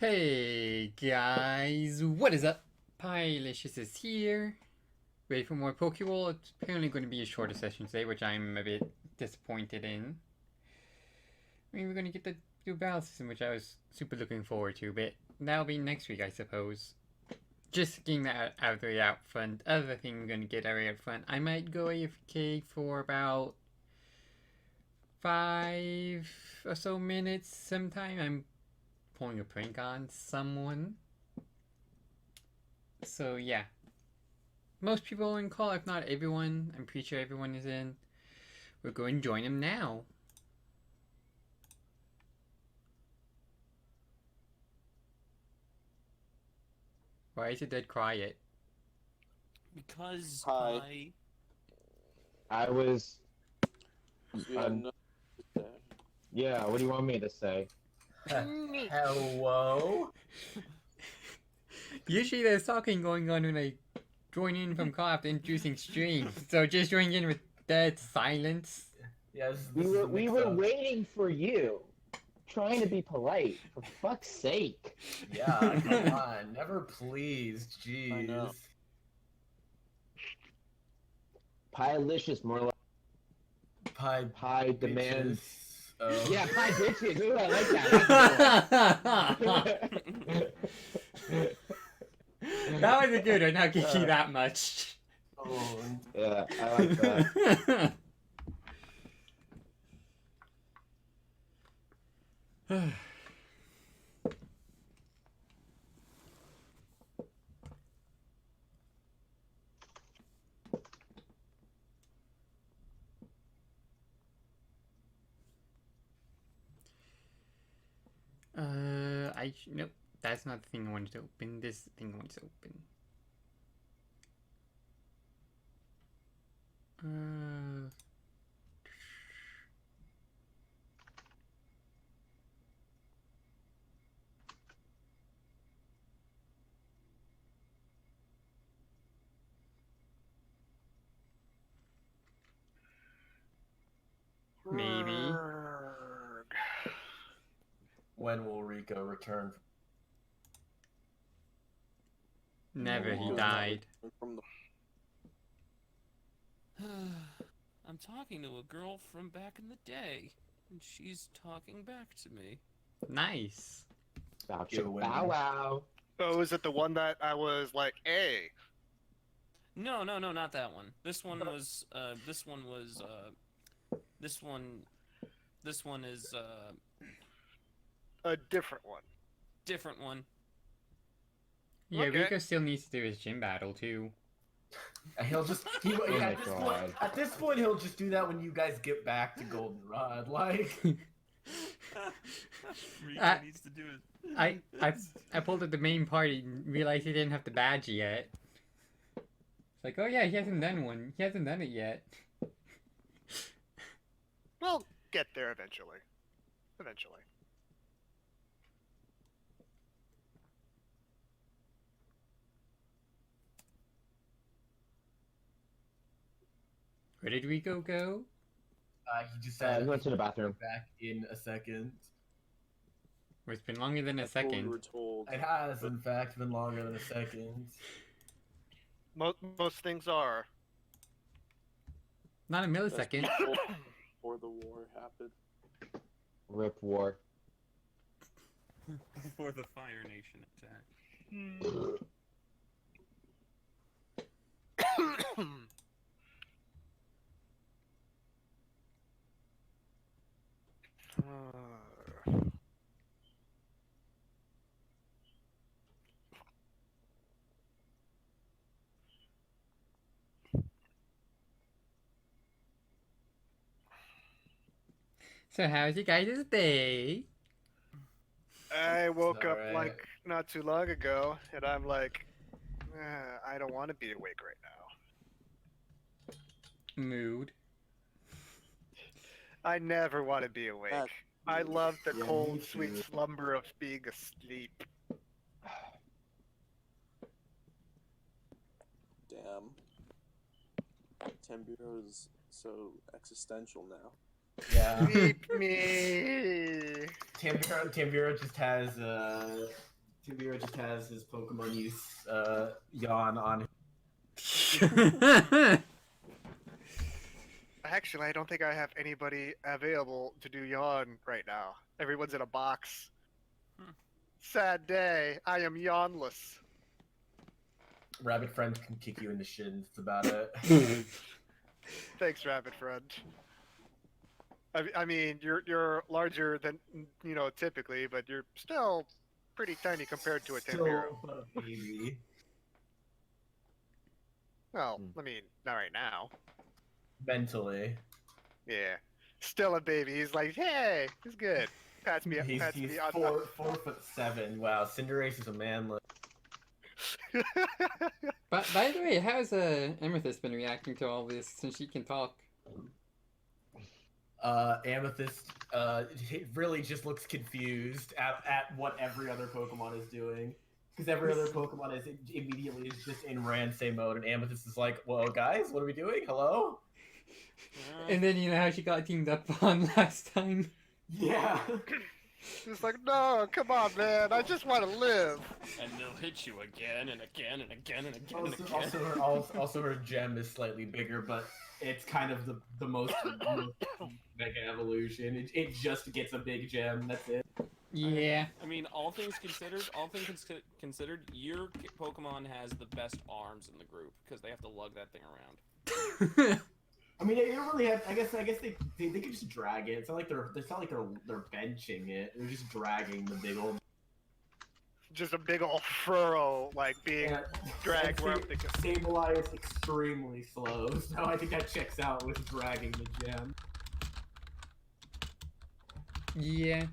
Hey guys, what is up? Pilicious is here. Ready for more Pokeroll? It's apparently going to be a shorter session today, which I'm a bit disappointed in. I mean, we're going to get the new battle system, which I was super looking forward to, but that'll be next week, I suppose. Just getting that out of the way out front. Other thing we're going to get out of the front, I might go AFK for about 5 or so minutes sometime. I'm pulling a prank on someone. So yeah. Most people are in call, if not everyone. I'm pretty sure everyone is in. We're going to join them now. Why is it dead quiet? Because Hi. I I was. Yeah, what do you want me to say? Hello? Usually there's talking going on when I join in from call after introducing stream. So just joining in with dead silence. Yes, We were waiting for you, trying to be polite. For fuck's sake. Yeah, come on. Never please. I know. Jeez. Pielicious, more like pie demands. Oh. Yeah, pie bitches. Ooh, I like that. That was a good one, I'll give you that much. Oh. Yeah, I like that. Nope, that's not the thing I wanted to open. This thing I wanted to open. Maybe. When will Rico return? Never, he Oh. died. I'm talking to a girl from back in the day, and she's talking back to me. Nice. Gotcha. Go Bow wow. Oh, is it the one that I was like, hey? No, not that one. This one is, This one is, A different one. different one. Yeah, Okay. Rico still needs to do his gym battle too. And he'll just my God. at this point he'll just do that when you guys get back to Goldenrod. Like Rico needs to do it. I pulled up the main party and realized he didn't have the badge yet. It's like, oh yeah, he hasn't done one. He hasn't done it yet. We'll get there eventually. Eventually. Where did Rico go? he just said He went to the bathroom. back in a second. Well, it's been longer than a second. It has in fact been longer than a second. Most things are. Not a millisecond. Before the war happened. Rip war. Before the Fire Nation attack. So how's you guys' day? I woke up Alright. like not too long ago, and I'm like, I don't want to be awake right now. Mood. I never want to be awake. That's I love the Yeah, cold, me sweet too. slumber of being asleep. damn. Tamburo is so existential now. Yeah. Sleep me. Tamburo just has Tibira just has his Pokemon use yawn on. Actually, I don't think I have anybody available to do yawn right now. Everyone's in a box. Hmm. Sad day. I am yawnless. Rabbit friend can kick you in the shins. That's about it. Thanks, rabbit friend. I mean, you're larger than typically, but you're still pretty tiny compared to a Tempero. Still a baby. Well, I mean, not right now. Mentally. Yeah, still a baby. He's like, hey, he's good. Pats me. He's Pats me on 4'7". Wow, Cinderace is a man. But by the way, how's Amethyst been reacting to all this since she can talk? Amethyst it really just looks confused at what every other Pokemon is doing. Because every other Pokemon is immediately is just in Ransay mode, and Amethyst is like, "Whoa, guys, what are we doing? Hello?" And then you know how she got teamed up on last time. Yeah. He's like, no, come on, man. I just want to live. And they'll hit you again and again and again and again and Also, again. also her gem is slightly bigger, but it's kind of the most mega evolution. It just gets a big gem. That's it. Yeah. I mean, all things considered, your Pokemon has the best arms in the group because they have to lug that thing around. I mean, they don't really have. I guess they can just drag it. It's not like they're benching it. They're just dragging the big old. Just a big old furrow, like being dragged where they go. Sableye is extremely slow, so I think that checks out with dragging the gem. Yeah.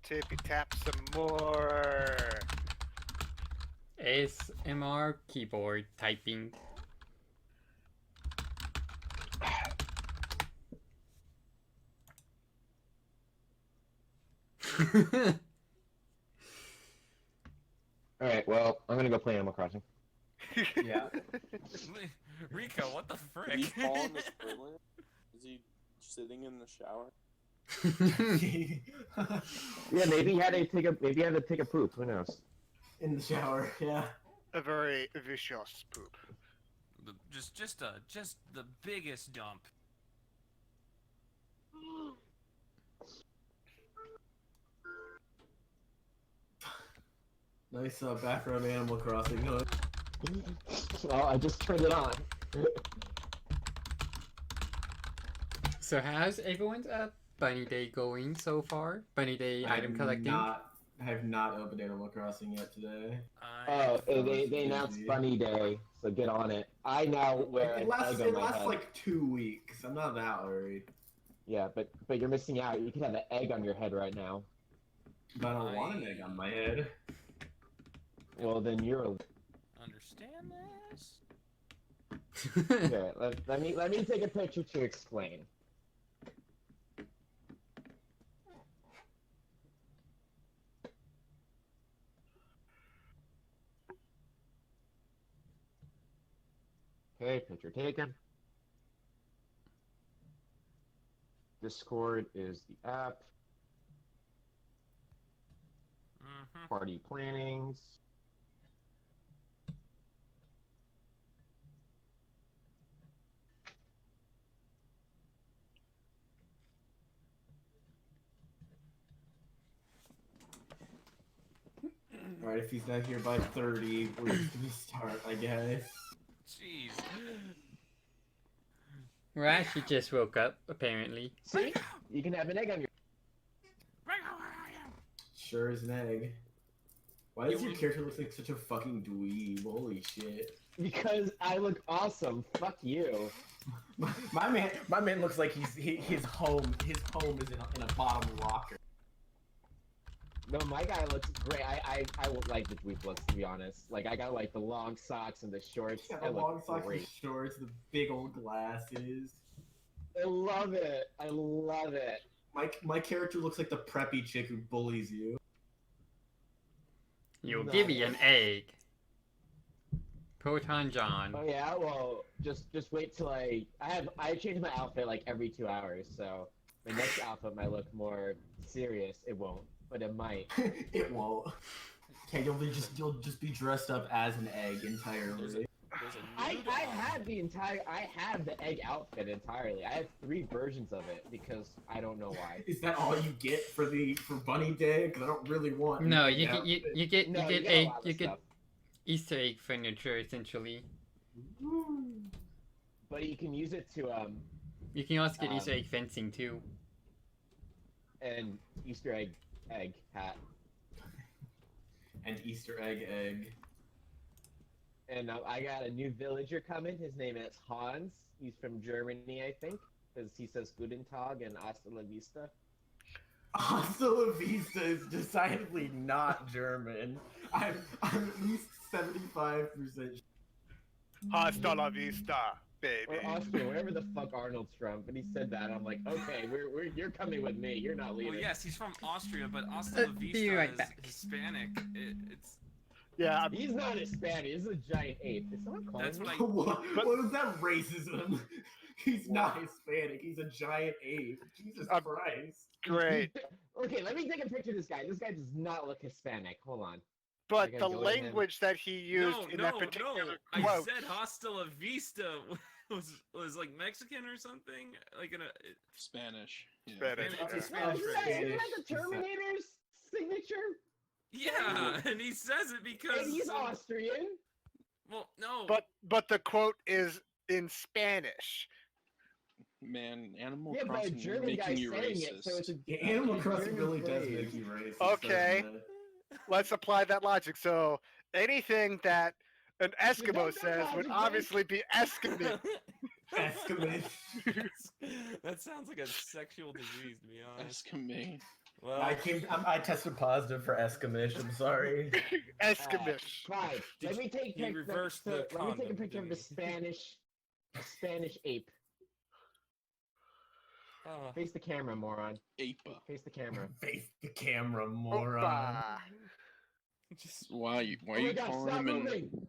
Tippy tap some more. ASMR keyboard typing. Alright, well, I'm gonna go play Animal Crossing. Yeah. Rico, what the Did he frick? fall in the toilet? Is he sitting in the shower? Yeah, maybe he had to take a poop. Who knows? In the shower. Yeah. A very vicious poop. Just the biggest dump. Nice background Animal Crossing. Huh? Well, I just turned it on. So how's everyone's Bunny Day going so far? Bunny Day item collecting? I have not opened Animal Crossing yet today. Oh, they announced Bunny Day, so get on it. I now wear It an lasts, egg on my lasts head. like 2 weeks. I'm not that worried. Yeah, but you're missing out. You can have an egg on your head right now. But I don't want an egg on my head. Well, then you're a... Understand this? Here, let me take a picture to explain. Okay, picture taken. Discord is the app. Mm-hmm. Party plannings. Alright, if he's not here by 30, we're just gonna start, I guess. Jeez. Rash, you just woke up, apparently. See? You can have an egg on your. Sure as an egg. Why does your character look like such a fucking dweeb? Holy shit. Because I look awesome. Fuck you. My man looks like his home is in a bottom locker. No, my guy looks great. I would like the dweeb looks, to be honest. Like, I got like the long socks and the shorts. Yeah, I the look long socks great. and shorts, the big old glasses. I love it. I love it. My character looks like the preppy chick who bullies you. You'll Nice. give you an egg. Proton John. Oh yeah, well, just wait till I change my outfit like every 2 hours, so my next outfit might look more serious. It won't, but it might. It won't. Okay, you'll just be dressed up as an egg entirely. There's a I nude have the egg outfit entirely. I have 3 versions of it because I don't know why. Is that all you get for Bunny Day? Because I don't really want. No, an you egg get outfit. you get No, you get get a egg lot of you get stuff. Easter egg furniture essentially. But you can use it to You can also get Um, Easter egg fencing too. an Easter egg hat. And Easter egg. And I got a new villager coming. His name is Hans. He's from Germany, I think, because he says Guten Tag and Hasta la Vista. Hasta la Vista is decidedly not German. I'm at least 75%. Hasta la vista, baby. Or Austria, wherever the fuck Arnold's from. But he said that, I'm like, okay, you're coming with me. You're not leaving. Well, yes, he's from Austria, but Hasta la Be Vista right is back. Hispanic. It's Yeah, He's not Hispanic. He's a giant ape. Is someone calling That's me? what I- What is that racism? He's not Hispanic. He's a giant ape. Jesus Christ. great. Okay, let me take a picture of this guy. This guy does not look Hispanic. Hold on. But I the gotta go to him. language that he used in that particular I quote. said Hasta la Vista was like Mexican or something, like in a. Spanish. Yeah. Spanish, It's a yeah. Spanish Isn't phrase. that the Terminator's signature? Yeah, and he says it because. And he's Austrian. Well, no. But the quote is in Spanish. Man, Animal Yeah, but a Crossing is German guy making you saying racist. it, so it's a Yeah, Animal it's a Crossing German really does phrase. make you racist. Okay. doesn't it? Let's apply that logic. So anything that an Eskimo that says would logic, obviously be Eskimo. Eskimo. That sounds like a sexual disease, to be honest. Eskimo. Well, I tested positive for Eskimish. I'm sorry. Eskimish. Fine. Did Let me take you pic- reversed so the let me take a condom, picture of the didn't you? Spanish ape. Face the camera, moron. Apa. Face the camera. Face the camera, moron. Opa. just Why are Oh you my God, calling stop him an... moving!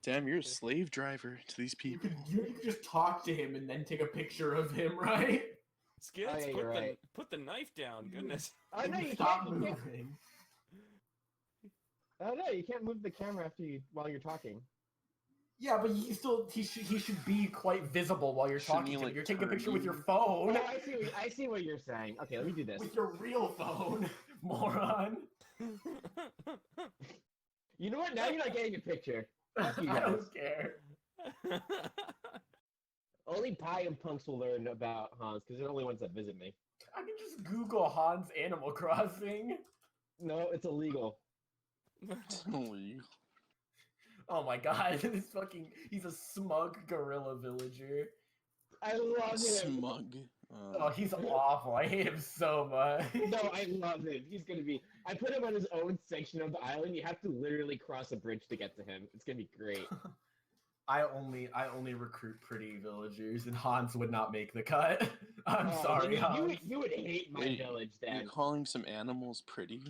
Damn, you're a slave driver to these You people. could just talk to him and then take a picture of him, right? Skids, Oh, yeah, put you're the right. put the knife down. Goodness. Oh no, you Stop can't. You can't. moving. Oh no, you can't move the camera while you're talking. Yeah, but he should be quite visible while you're Shouldn't talking he, to him. like, You're taking a turn picture with you? your phone. Oh, I see what you're saying. Okay, let me do this. With your real phone, moron. You know what? Now you're not getting a picture. Fuck you I guys. don't care. Only pie and punks will learn about Hans because they're the only ones that visit me. I can just Google Hans Animal Crossing. No, it's illegal. Holy. Oh my god, he's a smug gorilla villager. I love him. Smug. Oh, he's awful. I hate him so much. No, I love him. He's gonna be. I put him on his own section of the island. You have to literally cross a bridge to get to him. It's gonna be great. I only recruit pretty villagers, and Hans would not make the cut. I'm Oh, sorry, then Hans. you would hate my Wait, village You're then. calling some animals pretty?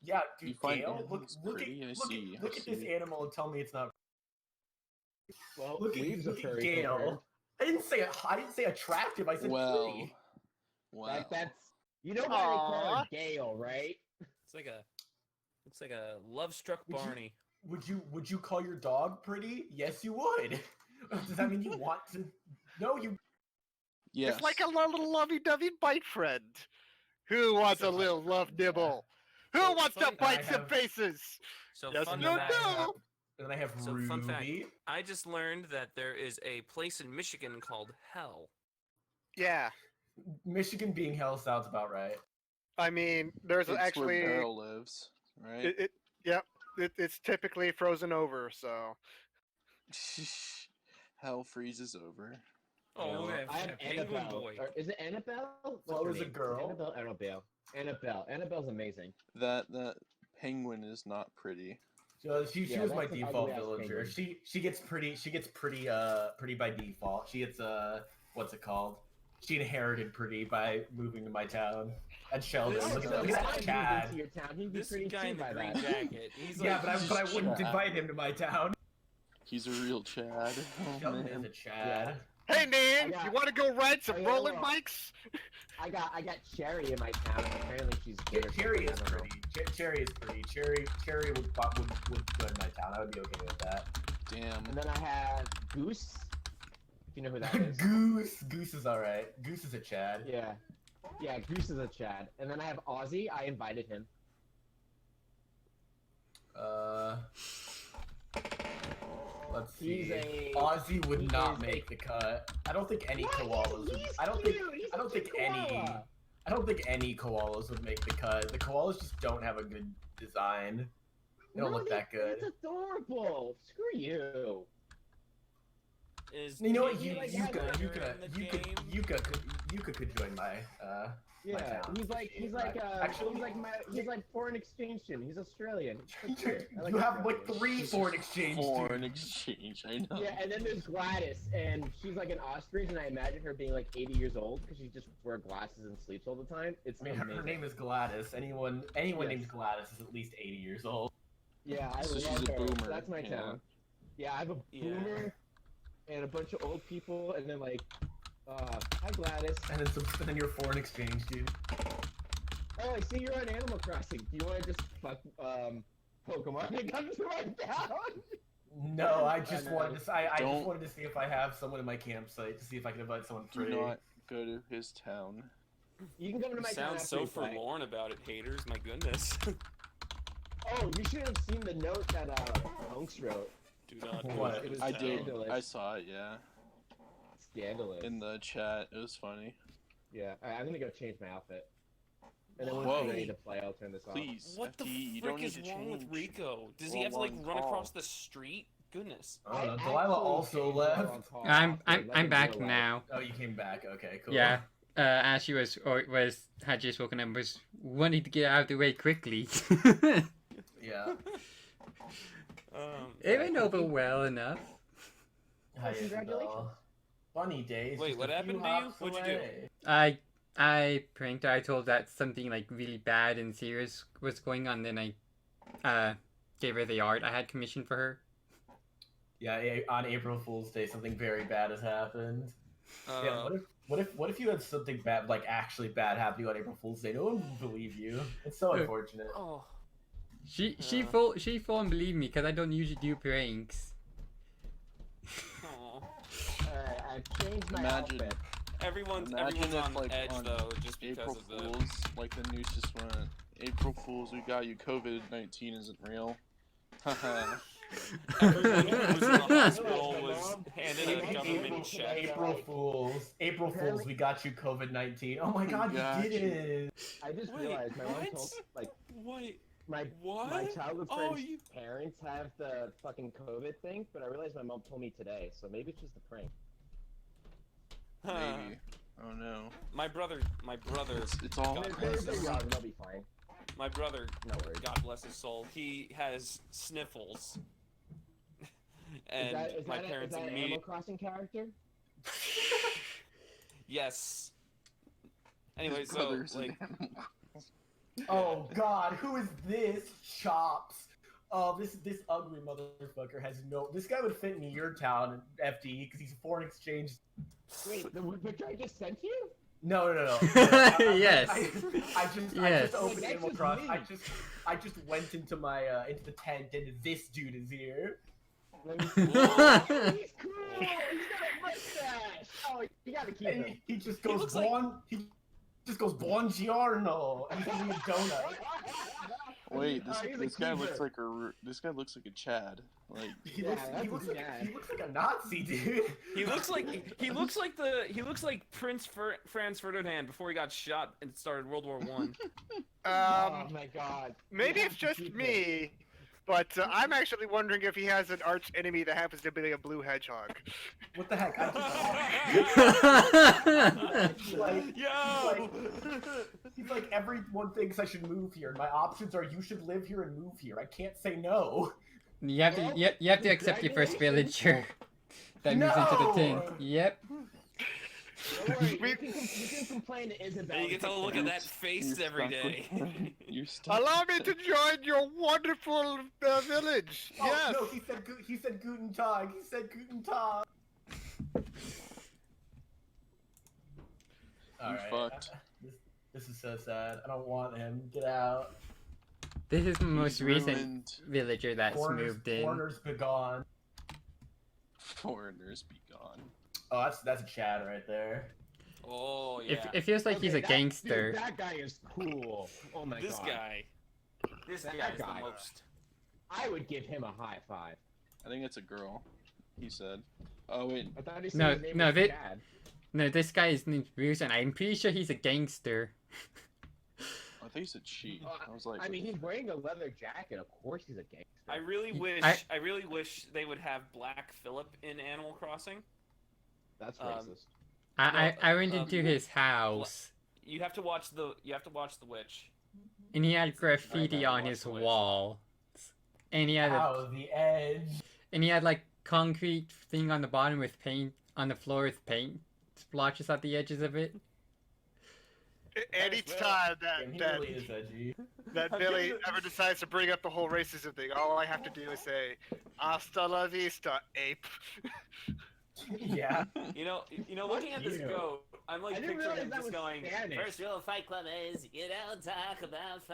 Yeah, dude, You find Gale, animals look pretty? I at see, I look at this see. animal and tell me it's not. Well, Look leaves are at furry. Gale. I didn't say attractive. I said Well, pretty. well. That's you know why they call Aw. her Gale, right? It's like a love-struck Would you- Barney. Would you call your dog pretty? Yes, you would. Does that mean you want to? No, you. Yes. It's like a little lovey-dovey bite friend. Who wants a little love nibble? Who So, wants to fun- bite I some have- faces? So Yes, fun no, fact. no. And then I have So Ruby. fun fact. I just learned that there is a place in Michigan called Hell. Yeah. Michigan being hell sounds about right. I mean, there's It's actually where Beryl lives, right? it's typically frozen over, so Hell freezes over. Oh, we have I have a penguin Annabelle. boy. Or is it Annabelle? Well, What's it her was a name? girl. Annabelle. Annabelle's amazing. That penguin is not pretty. So she Yeah, was my that's an default ugly-ass villager. penguin. She gets pretty by default. She gets what's it called? She inherited pretty by moving to my town. And Sheldon, This look at guy- that Chad. To your town. He'd be This pretty guy too in the by green that. jacket. He's Yeah, like, but I wouldn't Chad. invite him to my town. He's a real Chad. Oh, Sheldon is man. a Chad. hey man, got- you want to go ride some I got rolling one. bikes? I got Cherry in my town. And apparently she's good. or Cherry is something, I don't pretty. Cherry is pretty. Cherry would join my town. I would be okay with that. Damn. know. And then I have Goose. If you know who that is. Goose is alright. Goose is a Chad. Yeah. Yeah, Goose is a Chad. And then I have Ozzy. I invited him. Let's He's see. a- Ozzy would he not is make the cut. I don't think any What? koalas would. He's I don't cute. think. He's I don't a think cute any. koala. I don't think any koalas would make the cut. The koalas just don't have a good design. They don't look that good. It's adorable. Screw you. is You know what? Piggy like, Yuka has in the game? Yuka could join my my Yeah, town. he's like Actually- he's like foreign exchange student. He's Australian. He's so cute. I like You have like Australians. 3 foreign exchange Foreign students. exchange, I know. Yeah, and then there's Gladys, and she's like an ostrich, and I imagine her being like 80 years old because she just wears glasses and sleeps all the time. It's I mean, amazing. her name is Gladys. Anyone Yes. named Gladys is at least 80 years old. Yeah, I So she's love a her. boomer, That's my yeah. town. Yeah, I have a Yeah. boomer and a bunch of old people, and then like, hi Gladys. And then you're foreign exchange, dude. Oh, I see you're on Animal Crossing. Do you want to just fuck Pokemon and come to my town? No, I just know. wanted to. I just Don't- wanted to see if I have someone in my campsite to see if I can invite someone Do free. not go to his town. You can come to You my town sound after so we play. forlorn about it, haters. My goodness. Oh, you should have seen the note that Hunks wrote. Do not go What? to his I town. did. Scandalous. I saw it, yeah. Scandalous. In the chat. It was funny. Yeah, I'm gonna go change my outfit. And then Whoa. once we're ready to play, I'll turn this off. Please, What the FD, you frick don't need is to wrong with change. Rico? Does he While have to like on run call. across the street? Goodness. I don't know. I Delilah actually also changed while left. on call I'm after, I'm like I'm in back real life. now. Oh, you came back. Okay, cool. Yeah. As she was had just woken up, was wanting to get out of the way quickly. Yeah. It went over well enough. Hi, Congratulations. Isabel. Funny days. Wait, just what a few happened to you? hops What'd you do? away. I pranked her. I told that something like really bad and serious was going on. Then I gave her the art I had commissioned for her. Yeah, on April Fool's Day, something very bad has happened. Yeah, Uh, what if you had something bad, like actually bad, happen to you on April Fool's Day? No one would believe you. It's so unfortunate. oh. She Yeah. full and believed me because I don't usually do pranks. Aw. Alright, I've changed my Imagine- outfit. Everyone's Imagine if, on like, edge on though, just because April of the. Fools, like the news just went. April Fools, we got you. COVID-19 isn't real. Haha. Everyone who was in the Realize hospital my was mom- handed a government check. April Fools. April Fools, we got you COVID-19. Oh my god, Got you did you. it! I just Wait, realized my mom what? told like What? my What? childhood Oh, friend's you. parents have the fucking COVID thing, but I realized my mom told me today, so maybe it's just a prank. Maybe. Oh no. My brother. It's all God, They're crazy. young, they'll be fine. My brother. No worries. God bless his soul. He has sniffles. And is my that parents an Animal immediately. Crossing character? Yes. Anyway, His so brother's an like. animal. Oh god, who is this? Chops. Oh, this ugly motherfucker has no. This guy would fit in your town, FD, because he's a foreign exchange. Wait, the picture I just sent you? No. Yes. I just Yes. opened Like, Animal that's Crossing. just I just went into my into the tent and this dude is here. Let me see. Oh, he's cool! He's got a mustache! Oh, you gotta keep And him. he just goes looks like- he just goes buongiorno and he gives me a donut. Wait, this he's a this guy looks keeper. like this guy looks like a Chad. Like He Yeah, looks, that's he looks a like Chad. he looks like a Nazi, dude. He looks like Prince Franz Ferdinand before he got shot and started World War One. Oh my god. Maybe You it's have to just keep me, but I'm actually wondering if he has an arch enemy that happens to be a blue hedgehog. What the heck? Yo! He's like, everyone thinks I should move here. My options are you should live here and move here. I can't say no. You have to you have to accept your first villager that moves into the tin. No! Yep. Don't worry, you can complain to Isabel. You get to look at that face you're every stuck day. with- You're stuck. Allow me to join your wonderful village. Oh, Yes. no, he said Guten Tag. He said Guten Tag. You fucked. This is so sad. I don't want him. Get out. This is the most He's recent ruined. villager that's moved in. Foreigners be gone. Foreigners be gone. Oh, that's a Chad right there. Oh yeah. It feels like he's a that- gangster. Dude, that guy is cool. Oh my This god. this That guy is guy. the most. I would give him a high five. I think it's a girl. He said. Oh wait. I thought he said No, his name no, was they- Chad. No, this guy is named Bruce, and I'm pretty sure he's a gangster. I think he said she. I was like. I mean, he's wearing a leather jacket. Of course, he's a gangster. I really wish. I- I really wish they would have Black Phillip in Animal Crossing. That's um, racist. I went into his house, You have to watch the Witch. and he had graffiti I on watched his The Witch. wall, and he had Ow, the edge. like concrete thing on the bottom with paint on the floor with paint splotches at the edges of it. Anytime And he that really is edgy. Billy ever decides to bring up the whole racism thing, all I have to do is say, "Hasta la vista, ape." Yeah. You know, looking at this you. goat, I'm like I didn't picturing realize him that just was going. Spanish. First rule of Fight Club is you don't talk about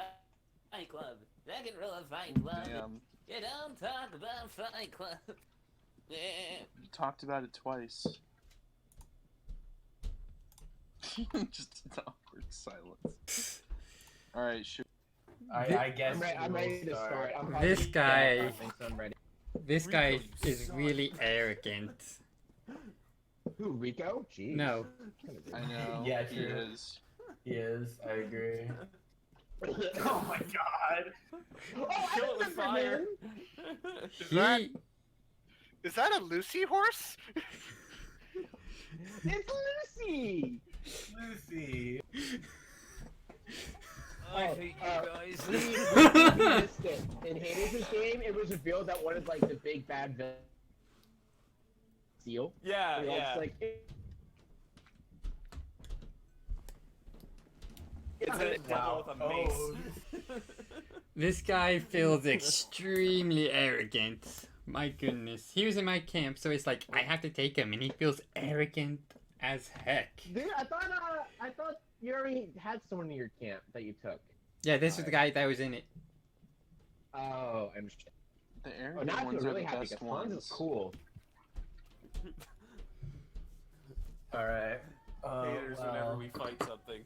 Fight Club. Second rule of Fight Club, Damn. you don't talk about Fight Club. Yeah. You talked about it twice. Just an awkward silence. All right, shoot. I guess. I'm ready to start. I'm This probably- guy- Yeah, so I'm ready. This guy Rico, you is suck. really arrogant. Who, Rico? Jeez. No, I know. Yeah, he true. is. He is. I agree. Oh my god. Oh, I Kill it with remember fire. him. he Is that a Lucy horse? It's Lucy. Lucy. I Oh, hate you guys. We missed it. In Hades' game, it was revealed that one of like the big bad villains, Seal. Yeah, It's yeah. like It's a devil with a Oh. mace. this guy feels extremely arrogant. My goodness, he was in my camp, so it's like I have to take him, and he feels arrogant as heck. Dude, I thought you already had someone in your camp that you took. Yeah, this was the guy that was in it. Oh, I understand. The Oh, arrogant now I feel ones are really the happy best because Hans is ones. cool. Alright. Haters whenever we fight something.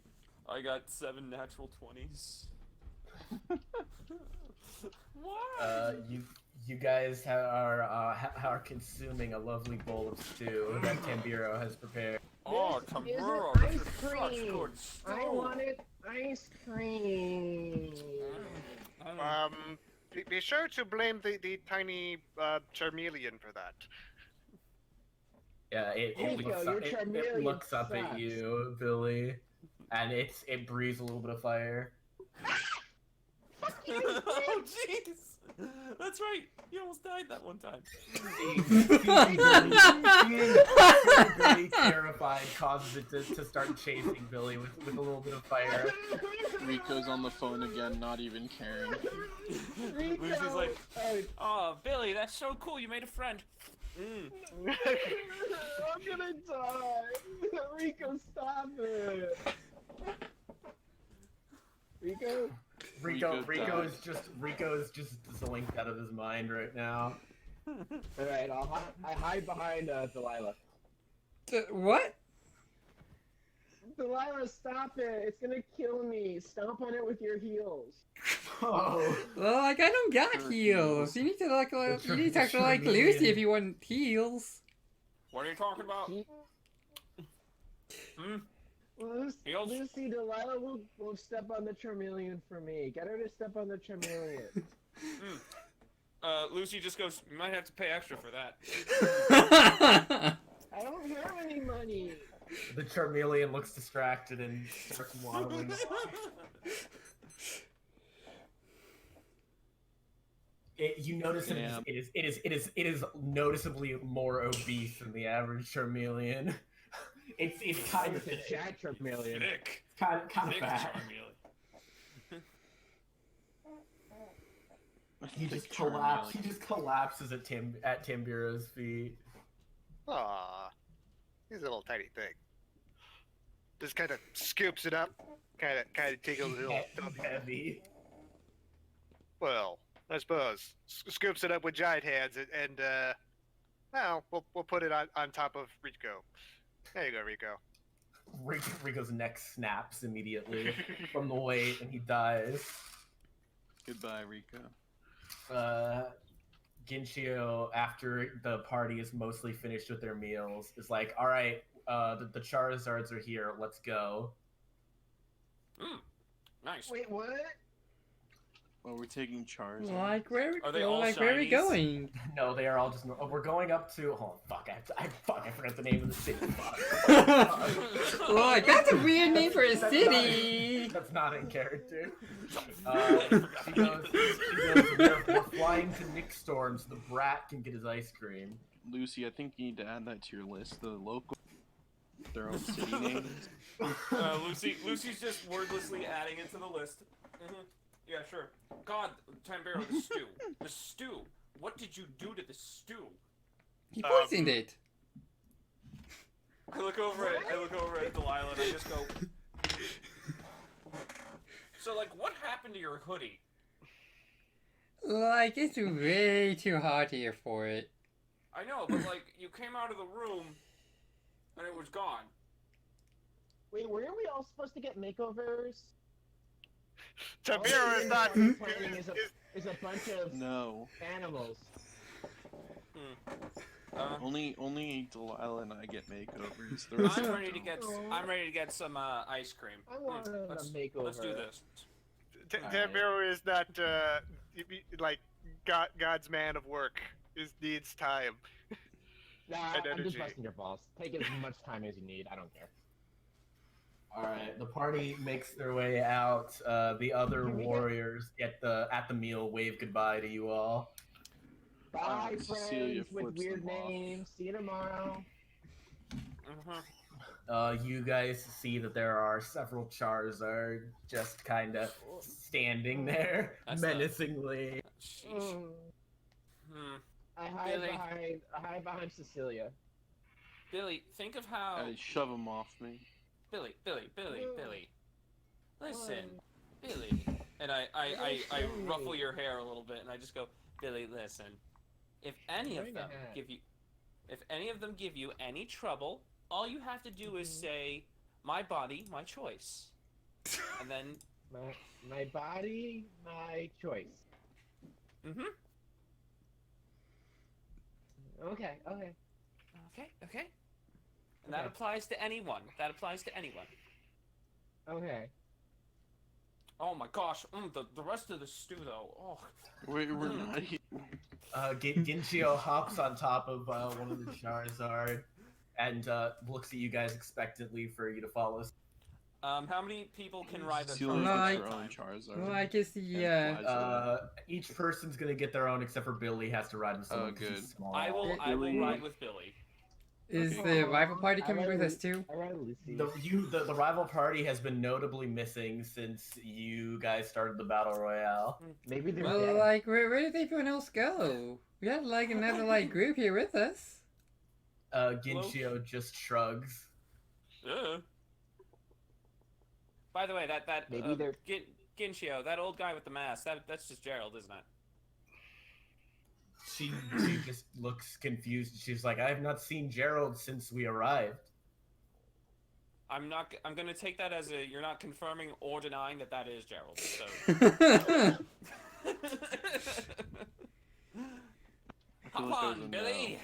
I got 7 natural 20s. What? You guys are consuming a lovely bowl of stew that Tambiro has prepared. Oh, This Tamura, isn't this is ice such cream. good I stuff. wanted ice cream. Be sure to blame the tiny Charmeleon for that. Yeah, it Nico, looks your up, it Charmeleon looks up sucks. at you, Billy, and it breathes a little bit of fire. Oh, jeez! That's right. You almost died that one time. Being really terrified causes it to start chasing Billy with a little bit of fire. Rico's on the phone again, not even caring. Lucy's like, Oh, oh, Billy, that's so cool. You made a friend. Mm. I'm gonna die. Rico, stop it. Rico? Rico is just zoinked out of his mind right now. Alright, I hide behind Delilah. What? Delilah, stop it. It's gonna kill me. Stomp on it with your heels. Oh. Well, like I don't got Sure heals. heals. You need to like you need to actually like Charmeleon. Lucy if you want heals. What are you talking about? Hmm? Heals? Lucy, Delilah will step on the Charmeleon for me. Get her to step on the Charmeleon. Lucy just goes, you might have to pay extra for that. I don't have any money. The Charmeleon looks distracted and starts waddling off. You notice that Damn. it is noticeably more obese than the average Charmeleon. It's kind of It's a Chad Charmeleon. Thick. kind of Thick fat. Charmeleon. He just collapses at Tim Bureau's feet. Aw, he's a little tiny thing. Just kind of scoops it up, kind of take a little. Heavy. Well, I suppose scoops it up with giant hands, and well, we'll put it on top of Rico. There you go, Rico. Rico's neck snaps immediately from the weight, and he dies. Goodbye, Rico. Ginchio, after the party is mostly finished with their meals, is like, all right, the Charizards are here, let's go. Nice. Wait, what? Well, we're taking Charizard. Like where? Are they all like where are we shinies? going? No, they are all just. Oh, we're going up to. Oh fuck! I forgot the name of the city. Fuck. Like that's a weird name for a That's city. That's not in character. She goes, we're flying to Nick Storm so the brat can get his ice cream. Lucy, I think you need to add that to your list. The local, their own city names. Lucy's just wordlessly adding it to the list. Yeah, sure. God, Tambero, the stew. The stew. What did you do to the stew? He poisoned it. I look over at Delilah and I just go. So like, what happened to your hoodie? Like it's way too hot here for it. I know, but like, you came out of the room and it was gone. Wait, weren't we all supposed to get makeovers? Tamiro is not. Is a bunch of No. animals. Only Delilah and I get makeovers. The rest I'm of ready to them get. don't. I'm ready to get some ice cream. I want a Let's makeover. do this. Tamiro is not like God's man of work. It needs time. Nah, And I'm just energy. busting your balls. Take as much time as you need. I don't care. Alright, the party makes their way out. The other Can we get- warriors at the meal wave goodbye to you all. Bye, Cecilia friends with flips weird them off. names. See you tomorrow. You guys see that there are several Charizard just kind of standing there That's menacingly. Sheesh. I Billy. hide behind Cecilia. Billy, think of how. Shove them off me. Billy. Listen, Why? Billy. And I ruffle your hair a little bit, and I just go, Billy, listen. If any of Bring them it on. give you any trouble, all you have to do is say, "My body, my choice," and then. My body, my choice. Okay. Okay. And that Okay. applies to anyone. Okay. Oh my gosh, the rest of the stew though. Oh. We're not. Ginchio hops on top of one of the Charizard and looks at you guys expectantly for you to follow. How many people can ride the Cecilia Charizard gets at her a own time? Charizard. Well, I guess the and flies away. Each person's gonna get their own except for Billy has to ride with someone 'cause good. he's small. I will Billy. ride with Billy. is Okay. the rival party I coming with like- us too? I ride Lucy. The rival party has been notably missing since you guys started the battle royale. Maybe they're Well, dead. like where did everyone else go? We had like another like group here with us. Ginchio just shrugs. By the way, that Maybe they're- Ginchio, that old guy with the mask, that's just Gerald, isn't it? She just looks confused. She's like, I have not seen Gerald since we arrived. I'm not. I'm gonna take that as a you're not confirming or denying that that is Gerald. So. Hop like on, Billy.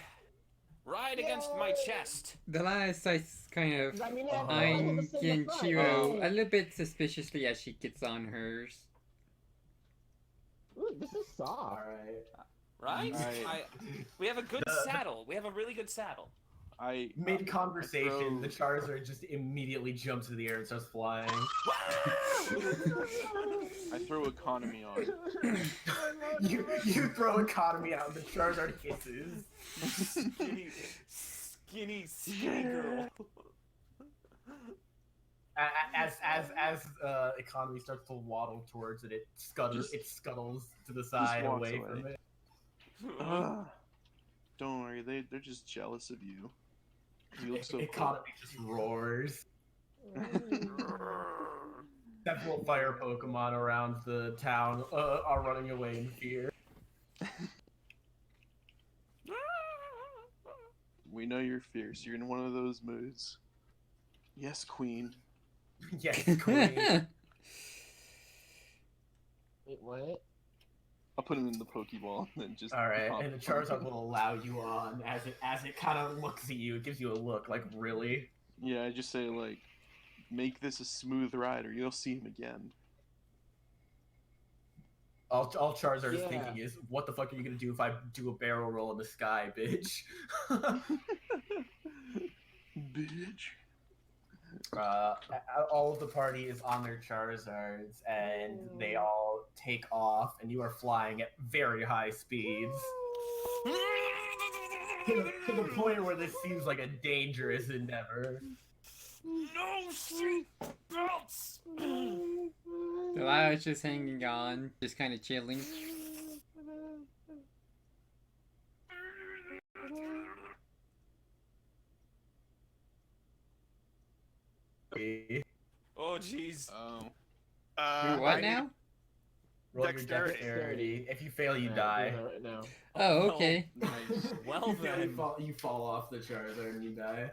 Ride against my chest. The last sights kind of I mean, yeah, eyeing let's say the front. Genshiro a little bit suspiciously as she gets on hers. Ooh, this is soft. Alright. Right? Alright. We have a good saddle. We have a really good saddle. Mid conversation, I the Charizard just immediately jumps into the air and starts flying. I throw economy on. you throw economy out, and the Charizard hisses. Skinny girl. As economy starts to waddle towards it, it scuttles to the side walks away away. from it. Don't worry, they're just jealous of you. You look so cool. Economy just roars. Several fire Pokemon around the town are running away in fear. We know you're fierce. You're in one of those moods. Yes, queen. Yes, queen. Wait, what? I'll put him in the Pokeball and then just. All right, and the Charizard will allow you on as it kind of looks at you. It gives you a look like, really? Yeah, I just say like, make this a smooth ride, or you'll see him again. All Charizard is Yeah. thinking is, what the fuck are you gonna do if I do a barrel roll in the sky, bitch? Bitch. All of the party is on their Charizards, and they all take off, and you are flying at very high speeds. To the point where this seems like a dangerous endeavor. No seat belts. Delilah's just hanging on, just kind of chilling. Oh jeez. Oh. What I now? Roll Dexterity. your dexterity. If you fail, you Alright, die. doing that right now. Oh, okay. Nice. Well You fail, then. you fall off the Charizard and you die.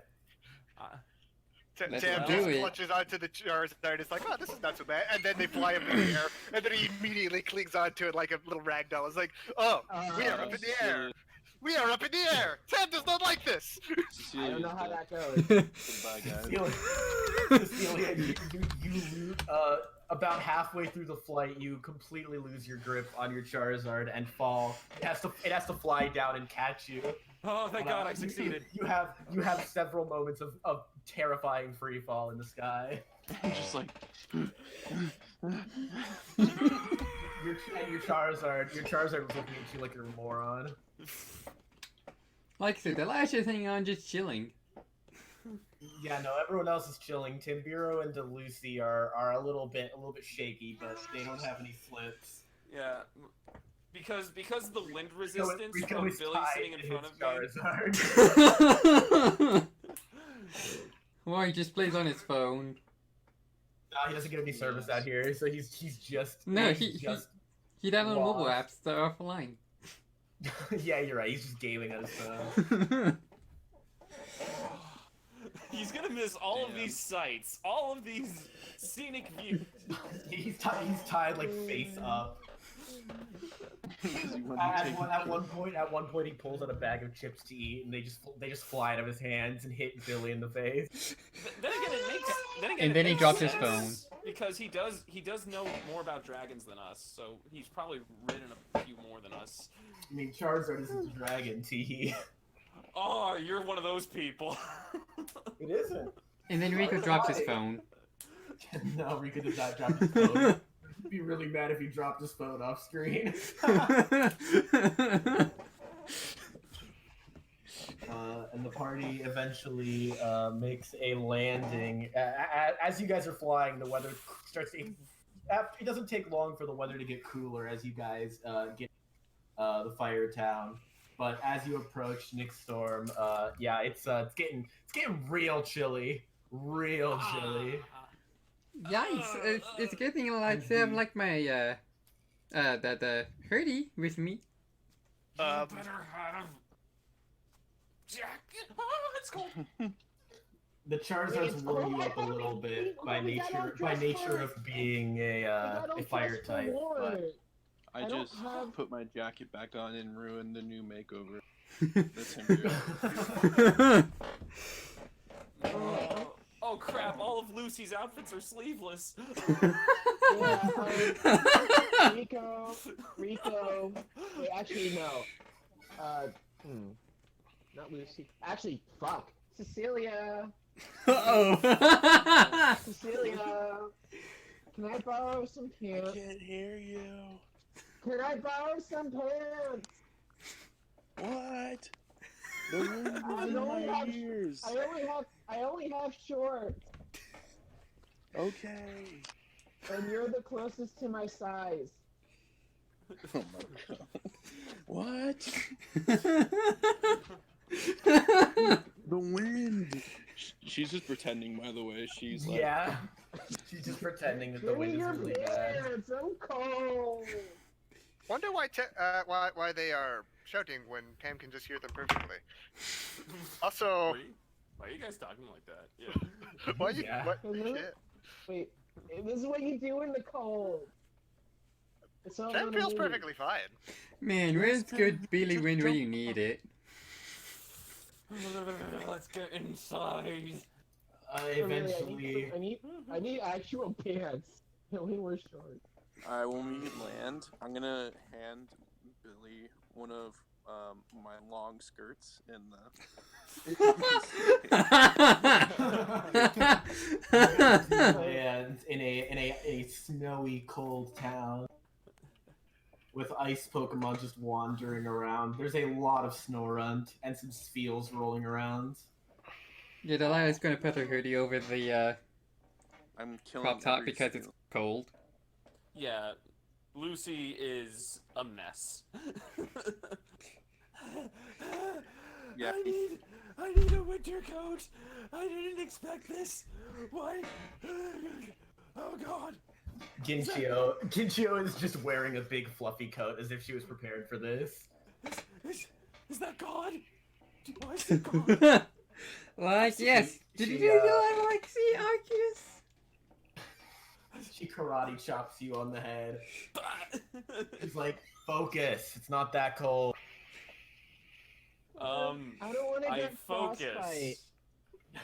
Let's Tam do just it. clutches onto the Charizard. It's like, oh, this is not so bad. And then they fly up in the air, and then he immediately clings onto it like a little ragdoll. It's like, oh, we are up in the air. We are up in the air. Tam does not like this. I don't know how that goes. Goodbye, guys. Cecilia, you about halfway through the flight, you completely lose your grip on your Charizard and fall. It has to fly down and catch you. Oh, thank God I succeeded. You have several moments of terrifying free fall in the sky. I'm just like. Your Charizard was looking at you like you're a moron. Like I said, Delilah's just hanging on, just chilling. Yeah, no, everyone else is chilling. Timbiro and DeLucy are a little bit shaky, but they don't have any flips. Yeah. Because the wind resistance Rico from is Billy tied sitting in to front his of me. Charizard. Well, he just plays on his phone. He doesn't get any service out here, so he's just No, he's he downloaded mobile lost. apps that are offline. Yeah, you're right. He's just gaming on his phone. He's gonna miss all of Damn. these sights, all of these scenic views. He's tied like face up. At one point, he pulls out a bag of chips to eat, and they just fly out of his hands and hit Billy in the face. Then again, it makes. And then he makes dropped his sense, because he does know more about dragons than us, so he's probably ridden a few more than us. I mean, Charizard isn't a dragon, tee. Oh, you're one of those people. It isn't. And then Rico drops his phone. No, Rico does not drop his phone. I'd be really mad if he dropped his phone off screen. And the party eventually makes a landing. As you guys are flying, the weather starts to... It doesn't take long for the weather to get cooler as you guys get the fire town. But as you approach Nick Storm, yeah, it's getting real chilly. Real chilly. Yikes! It's a good thing I have like my the Hurdy with me. Better have Jack. Oh, it's cold. The Charizards It's warm cold. you up a little bit by nature of being a fire type. But I I don't just have- put my jacket back on and ruined the new makeover. That's him. Oh crap! All of Lucy's outfits are sleeveless. Rico. Wait, actually no. Not Lucy. Actually, fuck. Cecilia. Uh-oh. Cecilia. Can I borrow some pants? Can't hear you. Can I borrow some pants? What? The wind is I in only my have- ears. I only have shorts, Okay. and you're the closest to my size. Oh my god. What? The wind. She's just pretending, by the way. She's like, yeah, she's just pretending that the Give me wind is your really bad. pants. I'm cold. Wonder why they are shouting when Pam can just hear them perfectly. Also, Why are you guys talking like that? Yeah. why you? Yeah. What? Really? Shit. Wait, this is what you do in the cold. It's all Pam on feels me. perfectly fine. Man, where's good Billy Just Win when jump you need it? Let's get inside. Eventually, I need actual pants. I only wear shorts. Alright, when we land, I'm gonna hand Billy one of my long skirts in lands in a snowy, cold town with ice Pokemon just wandering around. There's a lot of Snorunt and some Spheals rolling around. Yeah, Delilah's gonna put her hoodie over the I'm killing crop top every because it's seal. cold. Yeah, Lucy is a mess. Yeah. I need a winter coat. I didn't expect this. Why? Oh God. Ginchio is just wearing a big fluffy coat as if she was prepared for this. Is that God? Why is it God? Like, yes. Did you She, like see Arceus? She karate chops you on the head. She's like, focus. It's not that cold. I don't want to I get focus. frostbite.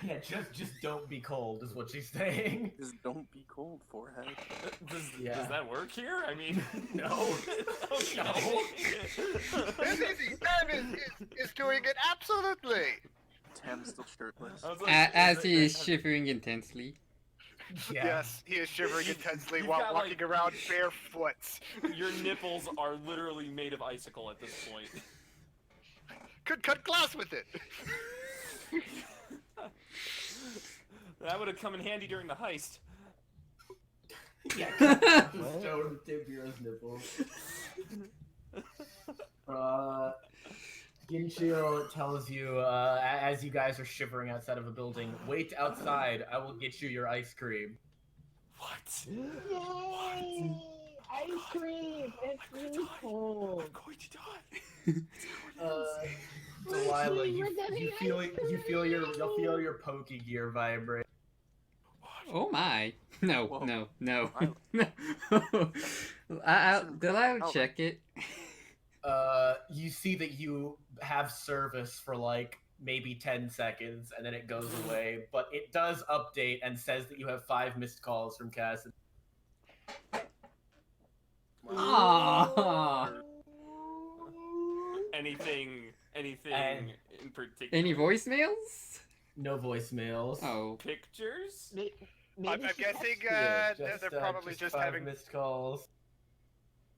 Yeah, just don't be cold is what she's saying. Just don't be cold, forehead. Does that work here? I mean, No. okay. Pam is doing it absolutely. Tam's still shirtless. I was like, As he is shivering intensely. Yeah. Yes, he is shivering intensely You've while got, walking around barefoot. Your nipples are literally made of icicle at this point. Could cut glass with it. That would have come in handy during the heist. Yeah, stone Tiburo's nipples. Ginchio tells you, as you guys are shivering outside of a building, wait outside, I will get you your ice cream. What? Yay! Ice cream! It's really cold. I'm going to die. Delilah, We're getting you'll feel your Pokegear vibrate. Oh my. No, Whoa. no. I- Delilah check it. You see that you have service for like maybe 10 seconds and then it goes away, but it does update and says that you have 5 missed calls from Cassidy. Aww. Anything And- in particular? Any voicemails? No voicemails. Oh. Pictures? I'm guessing they're probably just 5 having. missed calls.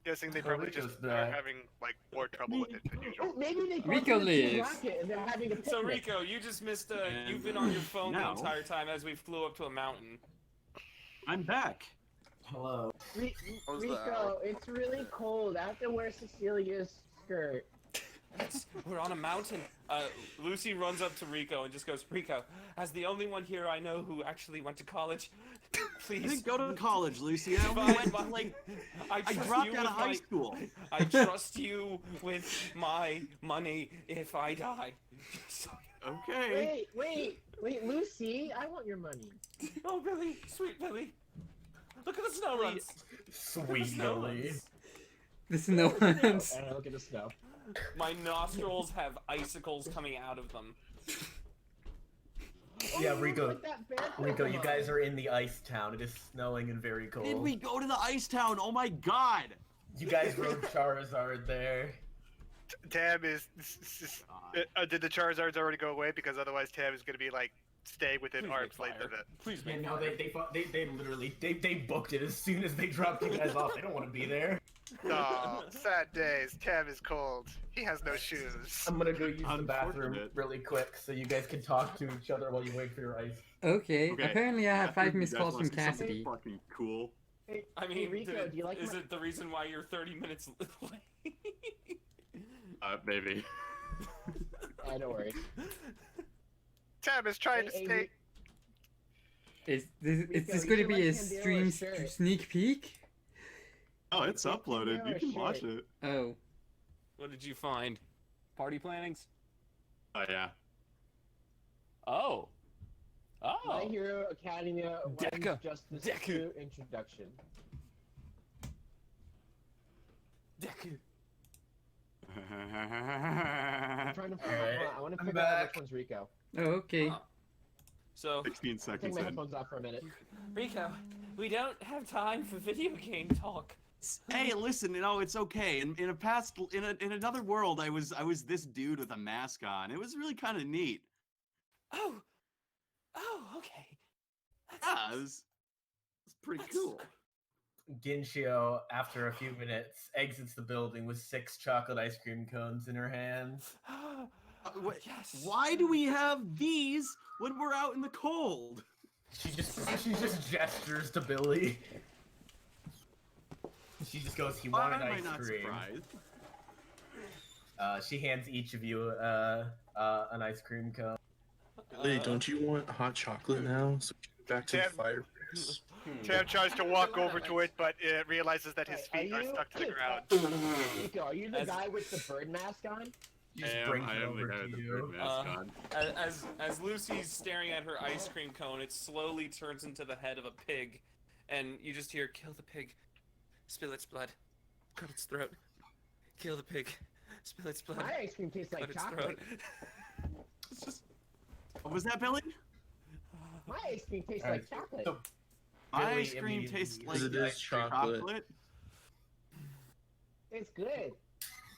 Guessing they Oh, probably Rico's just are back. having like more trouble with it than usual. Oh, maybe they Rico posted Team lives. Rocket and they're having a So picnic. Rico, you just missed. And You've been on your phone the now- entire time as we flew up to a mountain. I'm back. Hello. How's Rico, it's really cold. I have to wear Cecilia's skirt. We're on a mountain. Lucy runs up to Rico and just goes, Rico, as the only one here I know who actually went to college, I please. didn't go to college, Lucy. I only Fine, went fine. like I I trust dropped you out of with high my- school. I trust you with my money if I die. Okay. Wait, Lucy, I want your money. Oh, Billy, sweet Billy. Look at the snow runs. Sweet Snow Billy. runs. This is no one's. And I look at the snow. My nostrils have icicles coming out of them. Yeah, Oh, Rico. like that bear Rico, you Pokemon. guys are in the ice town. It is snowing and very cold. Did we go to the ice town? Oh my god. You guys rode Charizard there. Tam is. Did the Charizards already go away? Because otherwise, Tam is gonna be like stay within Please arm's make length of fire. it. Please Yeah, make no, fire. they literally they booked it as soon as they dropped you guys off. They don't want to be there. Oh, sad days. Tam is cold. He has no shoes. I'm gonna go use the bathroom Unfortunate. really quick so you guys can talk to each other while you wait for your ice. Okay. Okay. Apparently, I have 5 You missed guys calls wanna from see something Cassidy. Fucking cool. Hey, I mean, Rico, do you like is my... it the reason why you're 30 minutes late? Maybe. Don't worry. Tam is trying to Hey, stay. Is this Rico, going to you be like a Pandora stream shirt. sneak peek? Oh, it's Like uploaded. You Pandora can watch shirt. it. Oh. What did you find? Party plannings? Oh yeah. Oh. My Oh. Hero Academia Deca. One's Justice Deca. 2 introduction. Deku. I'm trying to Alright, I want to I'm figure out back. which one's Rico. Oh, okay. So, 16 Take seconds my in. headphones off for a minute. Rico, we don't have time for video game talk. Hey, listen, it's okay. In another world, I was this dude with a mask on. It was really kind of neat. Oh. Oh, okay. Yeah, it was pretty That's- cool. Ginshio, after a few minutes, exits the building with 6 chocolate ice cream cones in her hands. Yes. Why do we have these when we're out in the cold? She just gestures to Billy. She just goes, "He Why wanted am I ice not cream." surprised? She hands each of you an ice cream cone. Billy, don't you want hot chocolate now? So we can get back to the Tam- fireplace. Tam tries to walk over to it, but realizes that his Hey, feet are stuck to the ground. Rico, are you the As- guy with the bird mask on? She just brings it over to the you. bird mask on. As Lucy's staring at her ice cream cone, it slowly turns into the head of a pig, and you just hear, "Kill the pig, spill its blood, cut its throat, kill the pig, spill its blood, My ice cream tastes cut like its chocolate. throat." It's just... What was that, Billy? My ice cream tastes Alright, like chocolate. so- My Billy ice cream immediately tastes uses like it the is ice cream. chocolate. It's good.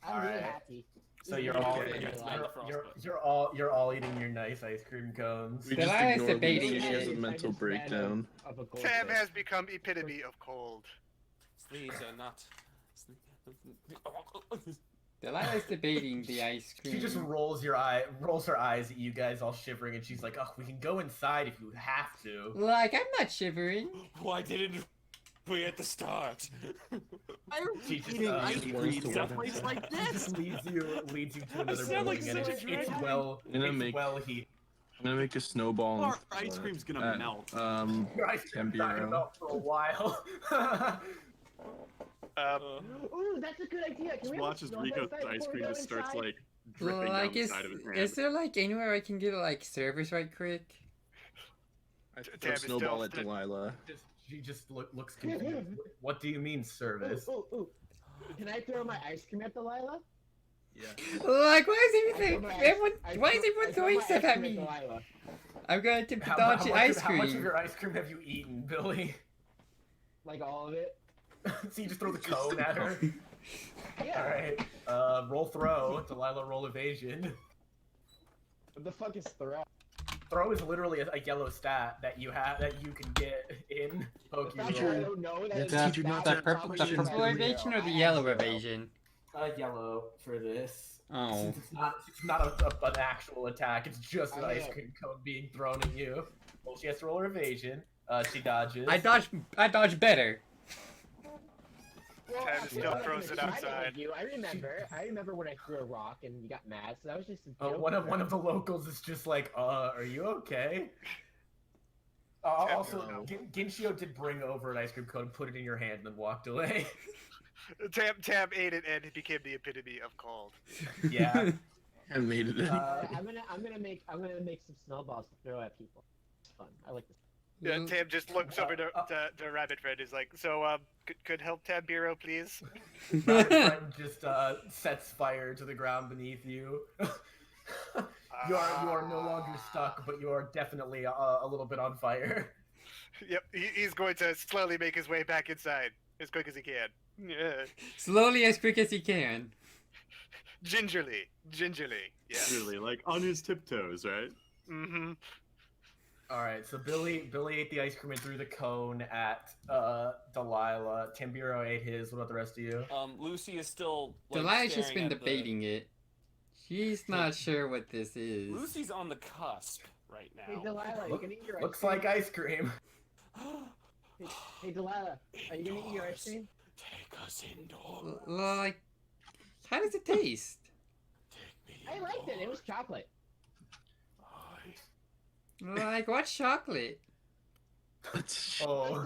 I'm really Alright. happy. So you're Even all though Okay, it's yes, really I'm light. the you're all eating your nice ice cream cones. We The just last ignored debating Lucy. She has a it. mental breakdown. Of a Tam goldfish. has become epitome of cold. Sleeves are not. Delilah's debating the ice cream. She just rolls her eyes at you guys all shivering, and she's like, "Oh, we can go inside if you have to." Like, I'm not shivering. Why didn't we at the start? Why are She we just, eating uh, ice she cream wants to in a walk place inside. like this? leads you to another sound like building, and such a it's drag well I'm gonna make- heated. I'm gonna make a snowball. Our and ice throw cream's it gonna at, melt. Your ice cream's not gonna Tambiro. melt for a while. Ooh, that's a good idea. Can Just we have a watch as snowball Rico's inside ice before we cream go just starts inside? like dripping Like, down the side of his hand. is there like anywhere I can get like service right quick? I Tam throw a is still snowball at st- Delilah. She just looks confused. What do you mean service? Ooh. Can I throw my ice cream at Delilah? Yeah. Like, why is everything? I Everyone, throw why my is everyone ice throwing cream stuff at me? Delilah. I'm going to How dodge much the of- ice How much of cream. your ice cream have you eaten, Billy? Like all of it. So you just throw the cone at her. Yeah. All right. Roll throw. Delilah, roll evasion. What the fuck is throw? Throw is literally a yellow stat that you can get in The fact that I Pokeroll. don't know that Yeah, it's teach you bad not The to- purple, the questions, purple Billy. evasion or the I yellow have zero. evasion? Yellow for this. Oh. Since it's not an actual attack, it's just an I ice know. cream cone being thrown at you. Well, she has to roll her evasion. She dodges. I dodge better. Well, Ted actually, still I'm not throws gonna it try to outside. like you. I remember when I threw a rock and you got mad, so that was just a joke. One of the locals is just like, are you okay? Also, no. Ginshio did bring over an ice cream cone, put it in your hand, and then walked away. Tam ate it and it became the epitome of cold. Yeah. I made it in. I'm gonna make some snowballs to throw at people. It's fun. I like this. Yeah, Tam just looks over to Rabbit Friend. Is like, so could help Tambiro, please? Rabbit Friend just sets fire to the ground beneath you. You are no longer stuck, but you are definitely a little bit on fire. Yep, he's going to slowly make his way back inside as quick as he can. Yeah. Slowly, as quick as you can. Gingerly, yes. Really, like on his tiptoes, right? Mm-hmm. All right, so Billy ate the ice cream and threw the cone at Delilah. Tambiro ate his. What about the rest of you? Lucy is still. Like, Delilah's just staring been at debating it. She's not sure what this is. Lucy's on the cusp right Hey now. Delilah, you gonna eat your ice Looks cream? like ice cream. Hey Delilah, are you gonna eat your ice cream? Take us indoors. Like, how does it taste? Take me I liked it. It was chocolate. Like, what's chocolate? Oh,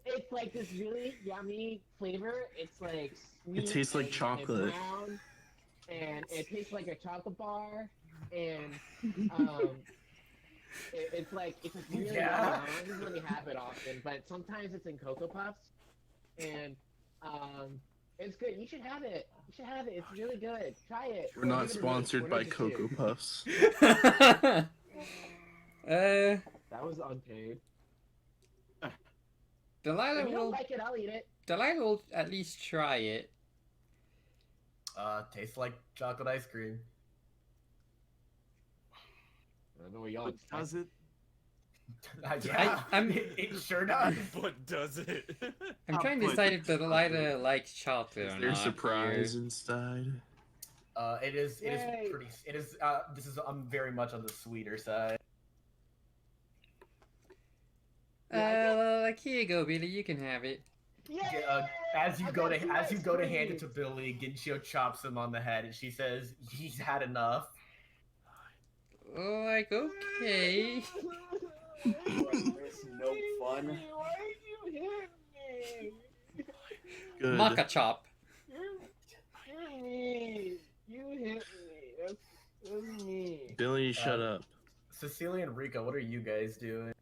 It's like this really yummy flavor. It's like sweet. tastes like and chocolate. Brown, and it tastes like a chocolate bar. And it's like it's really Yeah. yummy. It doesn't really happen often, but sometimes it's in Cocoa Puffs, and it's good. You should have it. You should have it. It's really good. Try it. We're not sponsored by Cocoa Puffs. That was unpaid. Delilah If you don't will. like it, I'll eat it. Delilah will at least try it. tastes like chocolate ice cream. I don't know what y'all But does it? Yeah, I'm- it sure does. But does it? I'm trying to but- decide if Delilah likes chocolate or There's not. surprise here. inside. It is Yay. pretty. It is. This is. I'm very much on the sweeter side. Like, here you go, Billy. You can have it. As you go to hand it to Billy, Ginchio chops him on the head, and she says, "He's had enough." Like, okay. It's no fun. Why did you hit me? Good. Maka chop. You're mean. You hit me. That's mean. Billy, shut up. Cecilia and Rika, what are you guys doing?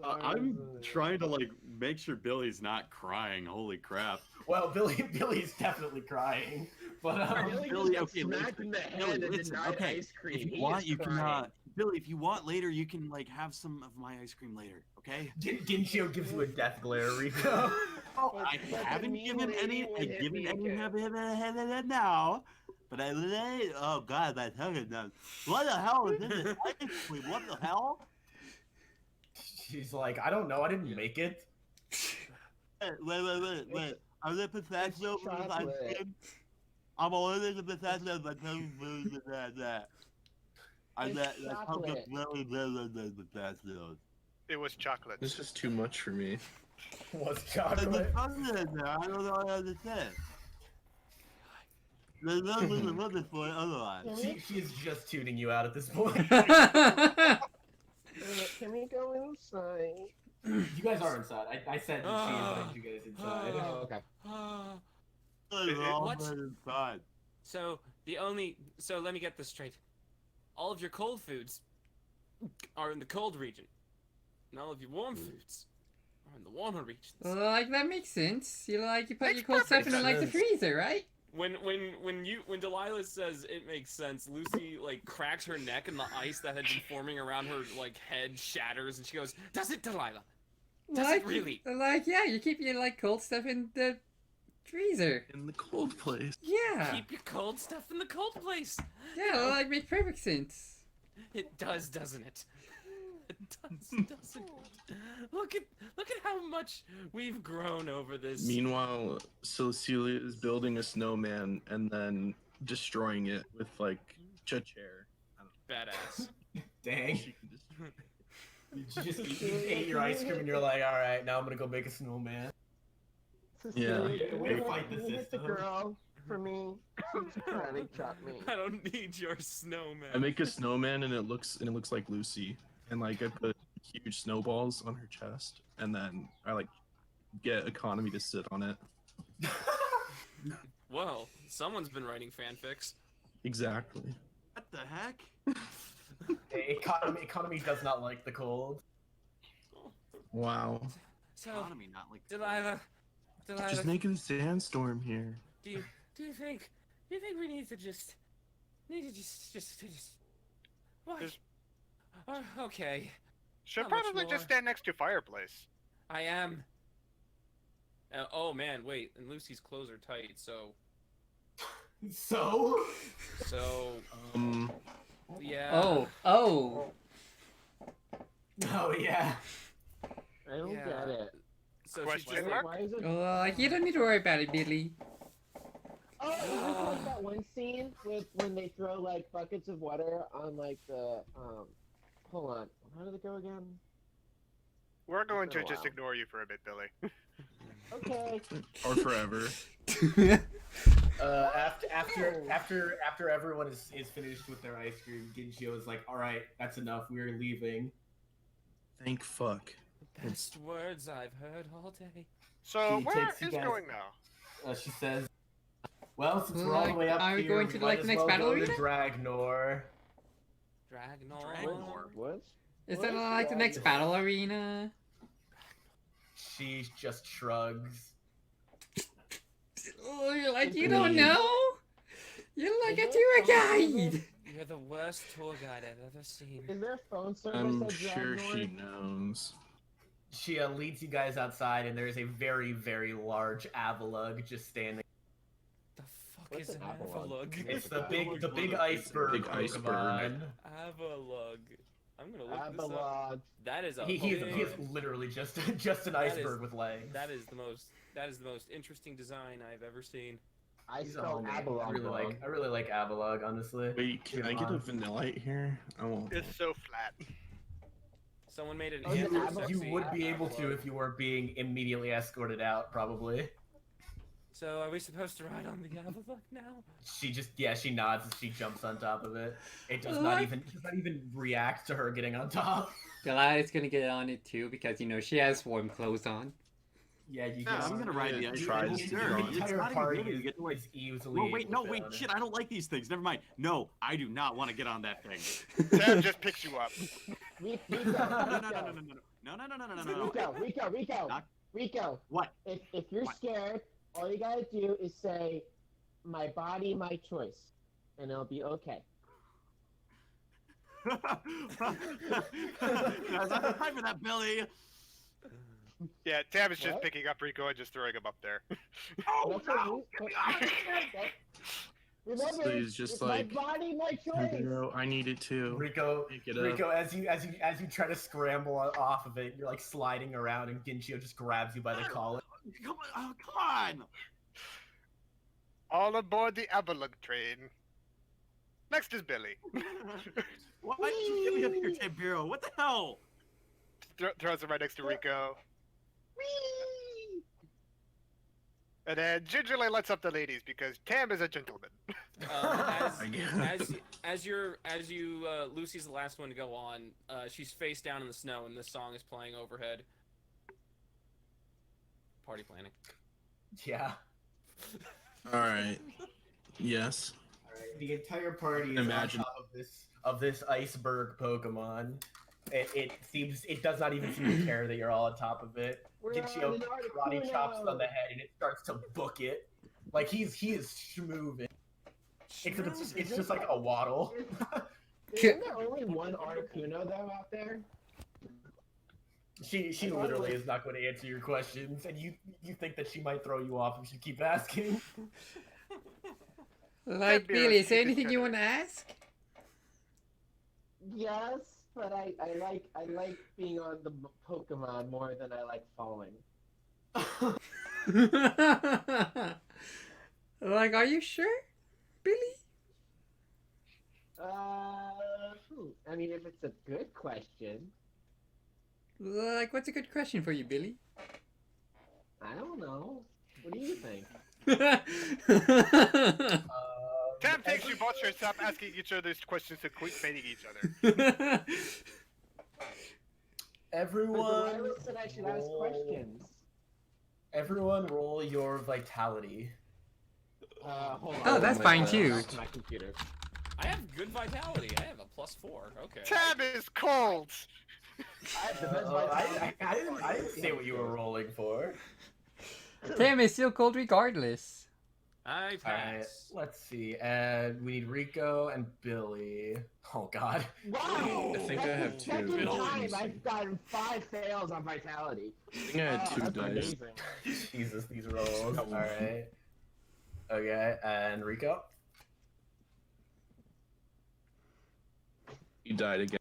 I'm trying to like make sure Billy's not crying. Holy crap! Well, Billy's definitely crying, but Billy, just okay, smacked in the Billy, head and listen, denied okay, ice cream. If you He want, is you can. crying. Billy, if you want later, you can like have some of my ice cream later. Okay? Ginchio gives you a death glare, Rika. Oh, But- I but the haven't mean given lady any. would I've hit given me any again. now. But oh god, my tongue is done. What the hell is this? Ice cream? What the hell? She's like, I don't know, I didn't make it. Wait. I'm the pistachio for this ice chocolate. cream. I'm only the pistachio, but tongue's really that. It's That tongue is chocolate. really the pistachios. It was chocolate. This is too much for me. What's There's chocolate? a chocolate in there. I don't know what to say. There's no reason for it otherwise. She's just tuning you out at this point. Can we go inside? You guys are inside. I said that she invited you guys inside. Oh, okay. What? So let me get this straight. All of your cold foods are in the cold region, and all of your warm foods are in the warmer regions. Like, that makes sense. You put Makes your cold stuff perfect in like the sense. freezer, right? When Delilah says it makes sense, Lucy like cracks her neck and the ice that had been forming around her like head shatters, and she goes, "Does it, Delilah? Does Like, it really?" Like, yeah, you keep your like cold stuff in the freezer. In the cold place. Yeah. Keep your cold stuff in the cold place. Yeah, like, makes perfect sense. It does, doesn't it? It does, doesn't it? Look at how much we've grown over this. Meanwhile, Cecilia is building a snowman and then destroying it with like a chair. Badass. Dang. She can destroy it. You just ate your ice cream and you're like, alright, now I'm gonna go make a snowman. Yeah. Way to fight the Can you hit the system. girl for me. She's trying to chop me. I don't need your snowman. I make a snowman and it looks like Lucy, and like I put huge snowballs on her chest, and then I like get Economy to sit on it. Well, someone's been writing fanfics. Exactly. What the heck? Economy does not like the cold. Wow. So, Economy, not like. Delilah, Just make it a sandstorm here. do you think we need to just what? Just- Okay, Should Not much probably more. just stand next to fireplace. I am. Oh man, wait, and Lucy's clothes are tight, so So? yeah. Oh. Oh yeah. I don't Yeah. get it. So Question she just mark? Why is it? You don't need to worry about it, Billy. Oh, is this like that one scene with when they throw like buckets of water on like the Hold on, how did it go again? We're going to been a just while. ignore you for a bit, Billy. Okay. Or forever. After everyone is finished with their ice cream, Ginchio is like, all right, that's enough. We're leaving. Thank fuck. best words I've heard all day. So She where takes you is guys- going now? She says, well, since we're all the way up Are we here, going to, might like, as the next well battle go to arena? Dragnor. Dragnor. What? Is that like the next battle arena? She just shrugs. Oh, you're like, you Agreed. don't know? You're like a tour guide! You're the worst tour guide I've ever seen. Is there a phone service I'm at sure Dragnor? she knows. She leads you guys outside, and there's a very, very large Avalug just standing. The fuck What's is an an Avalug? Avalug? It's the big iceberg. Big iceberg. Pokemon. Avalug. I'm gonna look this up. Abalog. That is a He is big- literally just an That is- iceberg with legs. That is the most interesting design I've ever seen. I He's a spelled homie. Abalog wrong. I really like Avalug, honestly. Wait, can I get a Vanillite here? I won't. It's so flat. Someone made an Oh, yeah, answer Avalug- You sexy. would be able to Avalug. if you were being immediately escorted out, probably. So are we supposed to ride on the Avalug now? She nods and she jumps on top of it. It does not even react to her getting on top. Delilah's gonna get on it too because, you know, she has warm clothes on. Yeah, you Yeah, get I'm on gonna it. ride Yeah, the ice try cream. this Sure, to get on. it's entire not even party good. You is, get to like. is easily. Whoa, wait, able no, to wait, fit on shit! it. I don't like these things. Never mind. No, I do not want to get on that thing. Sam just picks you up. Rico, No, no. Rico. Doc? Rico. What? If you're What? scared, all you gotta do is say, "My body, my choice," and it'll be okay. There's not time for that, Billy. Yeah, Tam is just What? picking up Rico and just throwing him up there. Oh That's no! what Get me out of here! Remember, So he's just it's like, my body, my choice. Hero, I need it too. Rico, Pick it up. Rico, as you try to scramble off of it, you're like sliding around, and Ginchio just grabs you by the collar. Come on! Oh, come on! All aboard the Avalug train. Next is Billy. Why did you get me up here, Tampiro? What the hell? Throws him right next to Rico. Whee! And then gingerly lets up the ladies because Tam is a gentleman. I guess. As you Lucy's the last one to go on. She's face down in the snow, and this song is playing overhead. Party planning. Yeah. Alright. Yes. Alright, the entire party is Imagine. on top of this iceberg Pokemon. It does not even seem to care that you're all on top of it. We're Ginchio on an karate chops Articuno. on the head and it starts to book it. Like he is schmoving. Except it's just like a waddle. Isn't there only one Articuno though out there? She literally is not going to answer your questions, and you think that she might throw you off if you keep asking. Like, be Billy, is there repeated anything you better. want to ask? Yes, but I like being on the Pokemon more than I like falling. Like, are you sure, Billy? I mean, if it's a good question, Like, what's a good question for you, Billy? I don't know. What do you think? Tam thinks you both should stop asking each other questions and quit fighting each other. Everyone, Delilah said I should ask roll- questions. Everyone, roll your vitality. Hold on. Oh, that's my fine God. too. Back to my computer. I have good vitality. I have a +4. Okay. Tab is cold. I have the best I didn't say what you were rolling for. Damn, it's still cold regardless. I Alright, pass. let's see. And we need Rico and Billy. Oh god. Wow! I think I have two. Second Billy. time I've gotten 5 fails on vitality. I think I had two that's dice. amazing. Jesus, these rolls. Alright. Okay, and Rico? You died again.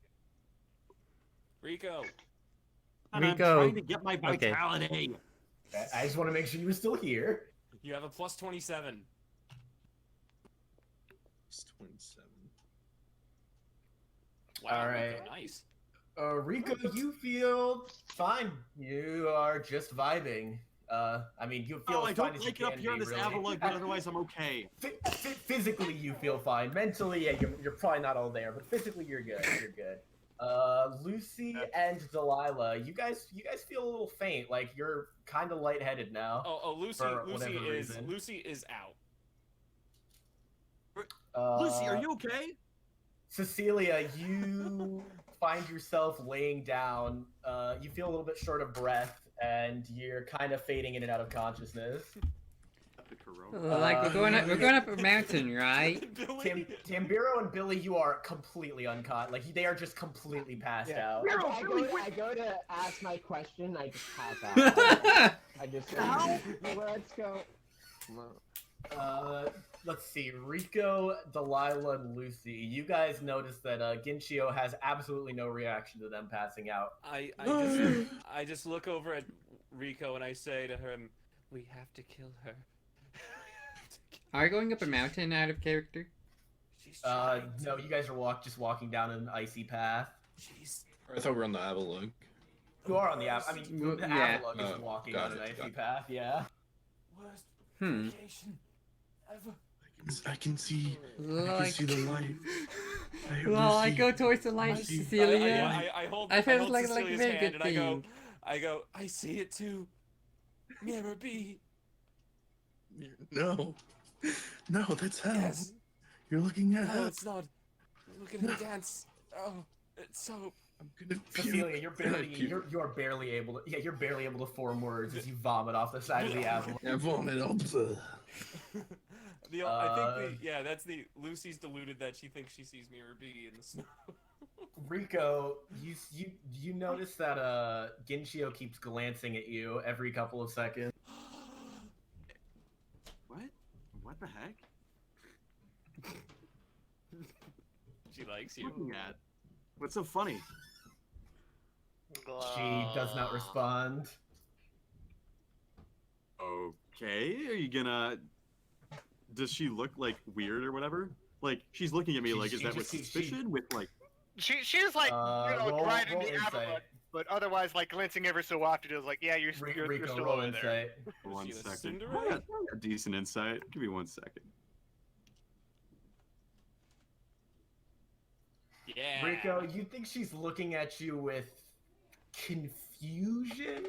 Rico. And I'm Rico. trying to get my Okay. vitality. Okay, I just want to make sure you were still here. You have a +27. It's 27. Wow. All Rico, right. nice. Rico, you feel fine. You are just vibing. I mean, you feel Oh, I as fine don't as like you it up can here on be, this really. Avalon, but otherwise I'm okay. Physically, you feel fine. Mentally, yeah, you're probably not all there, but physically, you're good. You're good. Lucy and Delilah, you guys feel a little faint. Like you're kind of lightheaded now. Lucy. For whatever reason. Lucy is out. Lucy, are you okay? Cecilia, you find yourself laying down. You feel a little bit short of breath, and you're kind of fading in and out of consciousness. The corona. Like we're going up a mountain, right? Billy. Tambiro and Billy, you are completely uncaught. Like they are just completely passed out. I go to ask my question, I just pass out. I just How? let's go. Let's see. Rico, Delilah, and Lucy. You guys notice that Ginchio has absolutely no reaction to them passing out. I just look over at Rico and I say to him, "We have to kill her." Are we going up a mountain out of character? She's trying to- No, you guys are just walking down an icy path. She's I thought we were on the Avalon. You are on the I mean, Well, the yeah. Avalon is walking got on an it, icy got it. path. Yeah. worst Hmm. vacation ever. I can see. I can Like, see the light. I hear well, I Lucy. go towards the light, Lucy. Cecilia. I hold. I felt hold like a Cecilia's very hand good and thing. I go. I see it too. Mirror B. No. No, that's hell. Yes. You're looking at No, hell. it's not. Look at him dance. Oh, it's so. I'm gonna Cecilia, puke. you're barely able to you're barely able to form words as you vomit off the side of the Avalon. I vomit all the. I think that's the Lucy's deluded that she thinks she sees Mirror B in the snow. Rico, you notice that Ginchio keeps glancing at you every couple of seconds. What? What the heck? She likes you. Looking at? What's so funny? She does not respond. Okay, are you gonna? Does she look like weird or whatever? Like she's looking at me like, is that with suspicion? With like, She's like, Roll driving the insight. Avalon, but otherwise, like, glancing ever so often, it was like, yeah, you're Rico, still roll over there. insight. one she a second. Cinderella? I got a decent insight. Give me 1 second. Yeah. Rico, you think she's looking at you with confusion?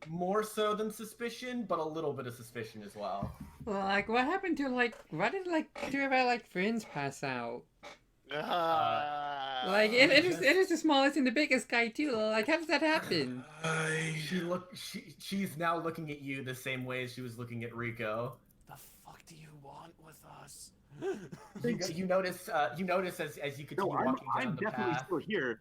More so than suspicion, but a little bit of suspicion as well. Well, like, what happened to, like, why did, like, two of our, like, friends pass out? Like, it is the smallest and the biggest guy, too. Like, how does that happen? She's now looking at you the same way as she was looking at Rico. The fuck do you want with us? You notice as you continue No, walking down I'm the definitely path. still here.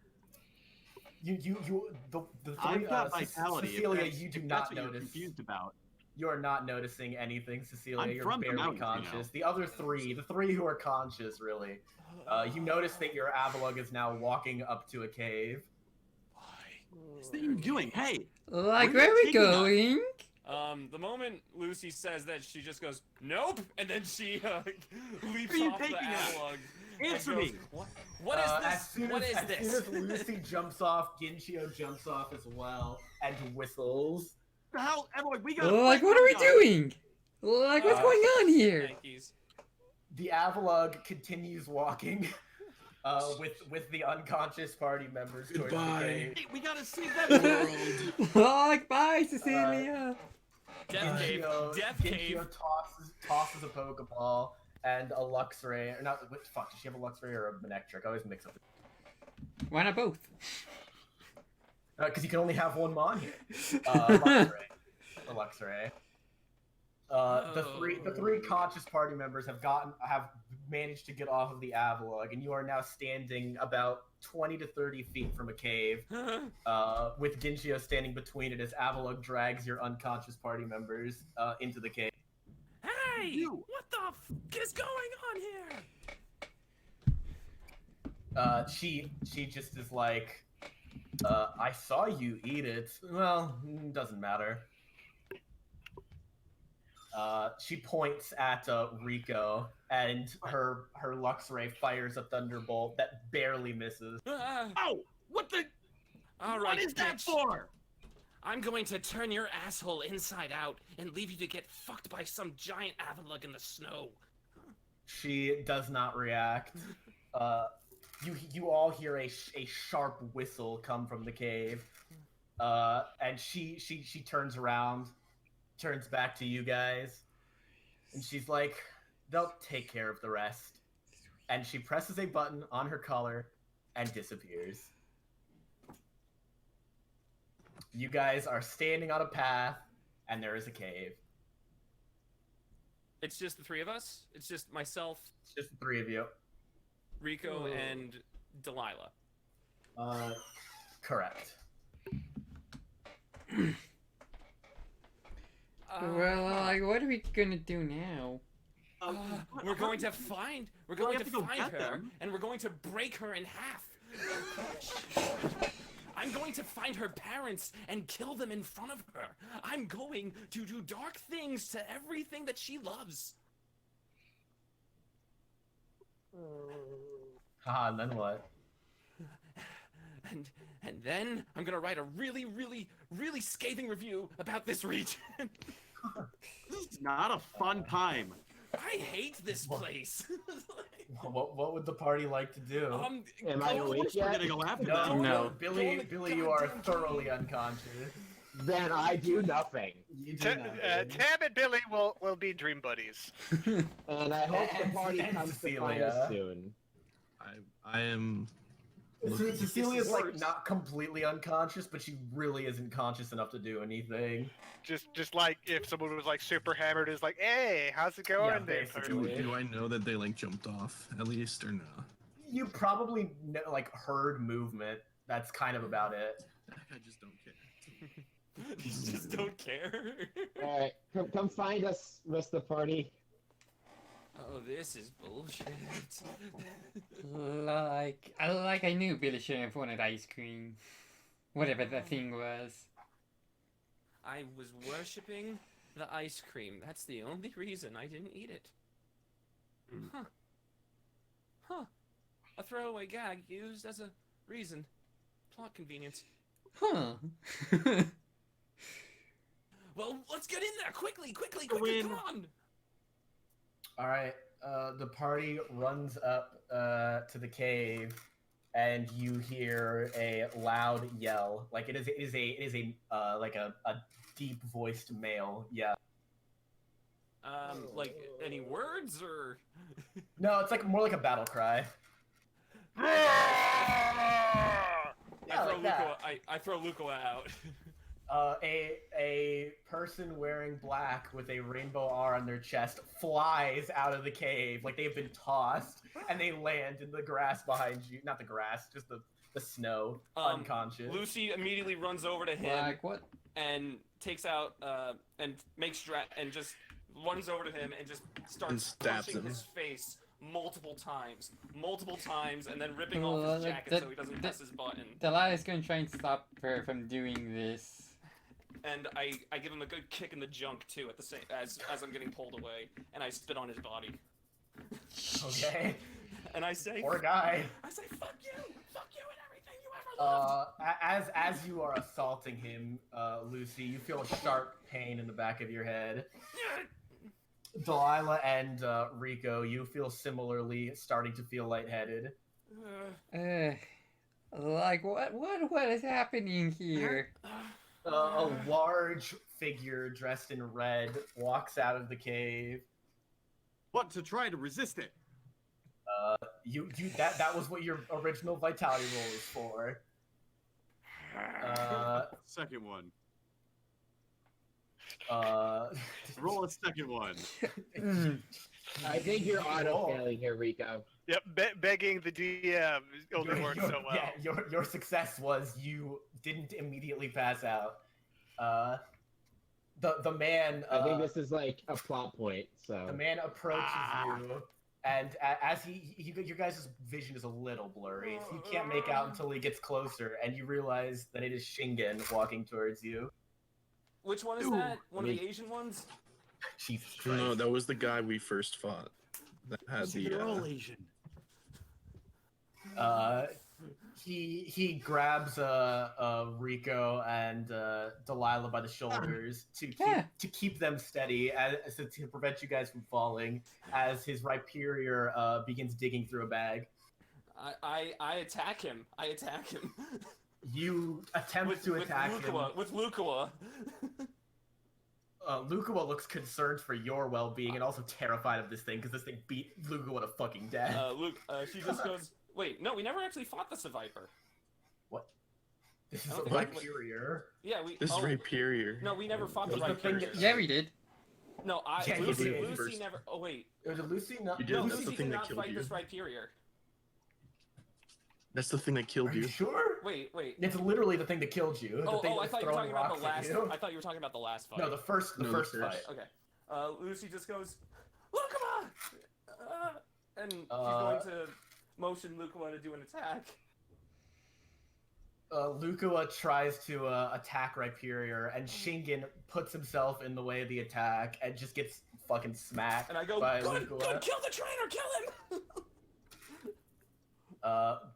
The three, I've got vitality. if Cecilia, that's- you do if not that's what you're notice. confused about. You are not noticing anything, Cecilia. I'm You're from the barely mountains, you know. conscious. The other three, the three who are conscious, really. You notice that your Avalug is now walking up to a cave. What's that you doing? Hey, Like, Where where are are you we taking us? going? The moment Lucy says that, she just goes, "Nope," and then she leaps Where are you off the taking us? analog. Answer and goes, me. What is As this? soon What as, is as this? soon as Lucy jumps off, Ginchio jumps off as well and whistles. the hell, Emily? We got. Like, what are we doing? Like, what's going on here? Yankees. The Avalug continues walking with the unconscious party members towards the Goodbye. cave. Hey, we gotta save that world. Like, bye, Cecilia. Death cave. Death cave. Genshio tosses a Pokeball and a Luxray. Or not, what the fuck? Does she have a Luxray or a Manectric? I always mix up. Why not both? Because you can only have one Mon here. Luxray. A Luxray. The three conscious party members have managed to get off of the Avalugg, and you are now standing about 20 to 30 feet from a cave, with Genshio standing between it as Avalugg drags your unconscious party members into the cave. Hey! What the f is going on here? She just is like, I saw you eat it. Well, doesn't matter. She points at Rico, and her Luxray fires a Thunderbolt that barely misses. Oh, what the? All right, What is that bitch. for? I'm going to turn your asshole inside out and leave you to get fucked by some giant Avalugg in the snow. She does not react. You all hear a sharp whistle come from the cave, and she turns around, turns back to you guys, and she's like, "They'll take care of the rest." And she presses a button on her collar and disappears. You guys are standing on a path, and there is a cave. It's just the three of us? It's just myself, It's just the three of you. Rico, and Delilah. Correct. Well, like, what are we gonna do now? We're going to find we her, have to go get them. and we're going to break her in half. I'm going to find her parents and kill them in front of her. I'm going to do dark things to everything that she loves. Haha, and then what? And then I'm gonna write a really, really, really scathing review about this region. This is not a fun time. I hate this place. What would the party like to do? Am I go- awake We're yet? gonna go after No, them. No. Billy, Go you are goddamn thoroughly cave. unconscious. Then I do nothing. You do nothing. Tam and Billy will be dream buddies. And I hope the And- party and comes to find us Cecilia. soon. I am. Cecilia's like worse. not completely unconscious, but she really isn't conscious enough to do anything. Just like if someone was like super hammered, is like, hey, how's it going Yeah, there? basically. Do I know that they like jumped off at least or no? You probably like heard movement. That's kind of about it. I just don't care. You just don't care. Alright, come find us, rest of the party. Oh, this is bullshit. Like I knew Billy should have wanted ice cream. Whatever that thing was. I was worshipping the ice cream. That's the only reason I didn't eat it. Huh. A throwaway gag used as a reason. Plot convenience. Huh. Well, let's get in there quickly, Go in. come on. All right. The party runs up to the cave, and you hear a loud yell. Like it is a like a deep voiced male yell. Like any words or? No, it's like more like a battle cry. I throw Luco out. A person wearing black with a rainbow R on their chest flies out of the cave like they've been tossed, and they land in the grass behind you. Not the grass, just the snow, unconscious. Lucy immediately runs over to him Like what? and takes out and makes and just runs over to him and just And starts stabs punching him. his face multiple times, and then ripping off his jacket so he doesn't press his button. Delilah's gonna try and stop her from doing this. And I give him a good kick in the junk too at the same as I'm getting pulled away, and I spit on his body. Okay. And I say, Poor guy. I say, fuck you and everything you ever loved. As you are assaulting him, Lucy, you feel a sharp pain in the back of your head. Delilah and Rico, you feel similarly starting to feel lightheaded. Like what is happening here? A large figure dressed in red walks out of the cave. What to try to resist it? That was what your original vitality roll was for. Second one. Roll a second one. I think you're auto failing here, Rico. Yep, begging the DM only works so well. Yeah, your success was you didn't immediately pass out. The man. I think this is like a plot point. So the man approaches you, and as your guys' vision is a little blurry, so you can't make out until he gets closer, and you realize that it is Shingen walking towards you. Which one is that? One of the Asian ones? Jesus Christ. No, that was the guy we first fought. That had They're all the. Asian. He grabs Rico and Delilah by the shoulders to keep them steady, to prevent you guys from falling. As his Rhyperior begins digging through a bag, I attack him. you attempt to attack him. With Lukua. Lukua looks concerned for your well-being and also terrified of this thing because this thing beat Lukua to fucking death. She just goes, wait, no, we never actually fought the Viper. What? This is a What? Rhyperior. Yeah, This is Rhyperior. No, we never fought the What's the thing Rhyperior. Yeah, we did. No, Yeah, you Lucy did. First. never. Oh wait, It was a Lucy. No, You did. no, That's Lucy the thing did that not killed fight you. this Rhyperior. That's the thing that Are killed you you. sure? Wait. It's literally the thing that killed you. The thing I that was thought you were throwing talking about the rocks at last. you. I thought you were talking about the last fight. No, the first No, the first first. fight. Okay. Lucy just goes, Lukua! And she's Uh, going to motion Lukua to do an attack. Lukua tries to attack Rhyperior, and Shingen puts himself in the way of the attack and just gets fucking smacked And I go, by good, Lukua. kill the trainer, kill him!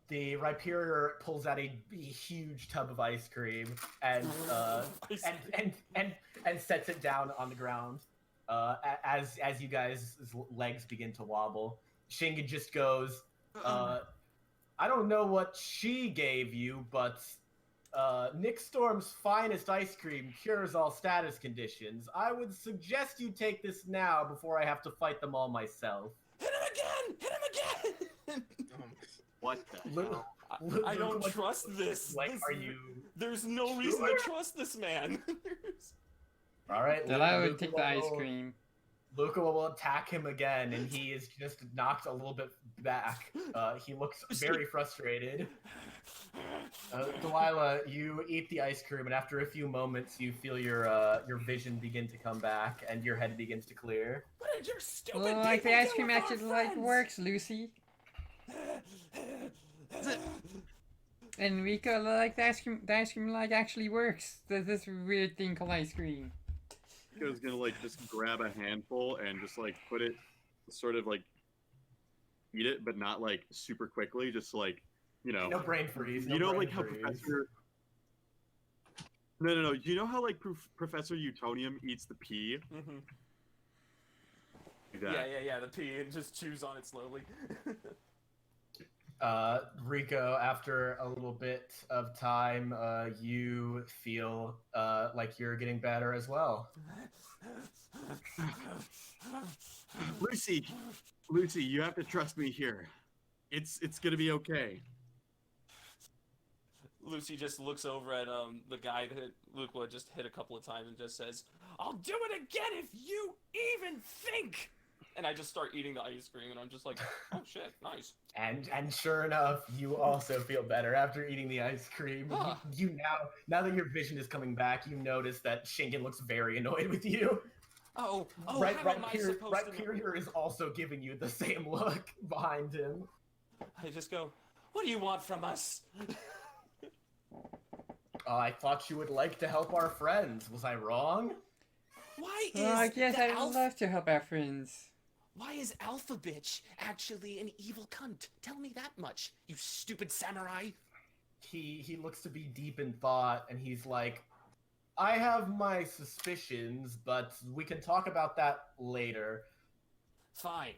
The Rhyperior pulls out a huge tub of ice cream and and sets it down on the ground. As you guys' legs begin to wobble, Shingen just goes, I don't know what she gave you, but Nick Storm's finest ice cream cures all status conditions. I would suggest you take this now before I have to fight them all myself. Hit him again! What the hell? I don't trust this. Like, are you? There's no reason to trust this man. All right. Then I would Luke take the ice will- cream. Luca will attack him again, and he is just knocked a little bit back. He looks very frustrated. Delilah, you eat the ice cream, and after a few moments, you feel your vision begin to come back, and your head begins to clear. What did your stupid Well, like the people ice do cream with our actually like friends? works, Lucy. And Rico, like the ice cream like actually works. There's this weird thing called ice cream. Rico's gonna like just grab a handful and just like put it, sort of like eat it, but not like super quickly. Just like, you know, No brain freeze. No you know, brain like how freeze. Professor. No. You know how like Professor Utonium eats the pea? Mm-hmm. Like that. Yeah, the pea, and just chews on it slowly. Rico, after a little bit of time, you feel like you're getting better as well. Lucy, you have to trust me here. It's gonna be okay. Lucy just looks over at the guy that Lukua just hit a couple of times and just says, "I'll do it again if you even think." And I just start eating the ice cream, and I'm just like, "Oh shit, nice." And sure enough, you also feel better after eating the ice cream. You now that your vision is coming back, you notice that Shingen looks very annoyed with you. Oh, Right how am I supposed to know? here is also giving you the same look behind him. I just go, "What do you want from us?" I thought you would like to help our friends. Was I wrong? Why is Well, I guess the I'd love to help our friends. Why is Alpha Bitch actually an evil cunt? Tell me that much, you stupid samurai. He looks to be deep in thought, and he's like, I have my suspicions, but we can talk about that later. Fine.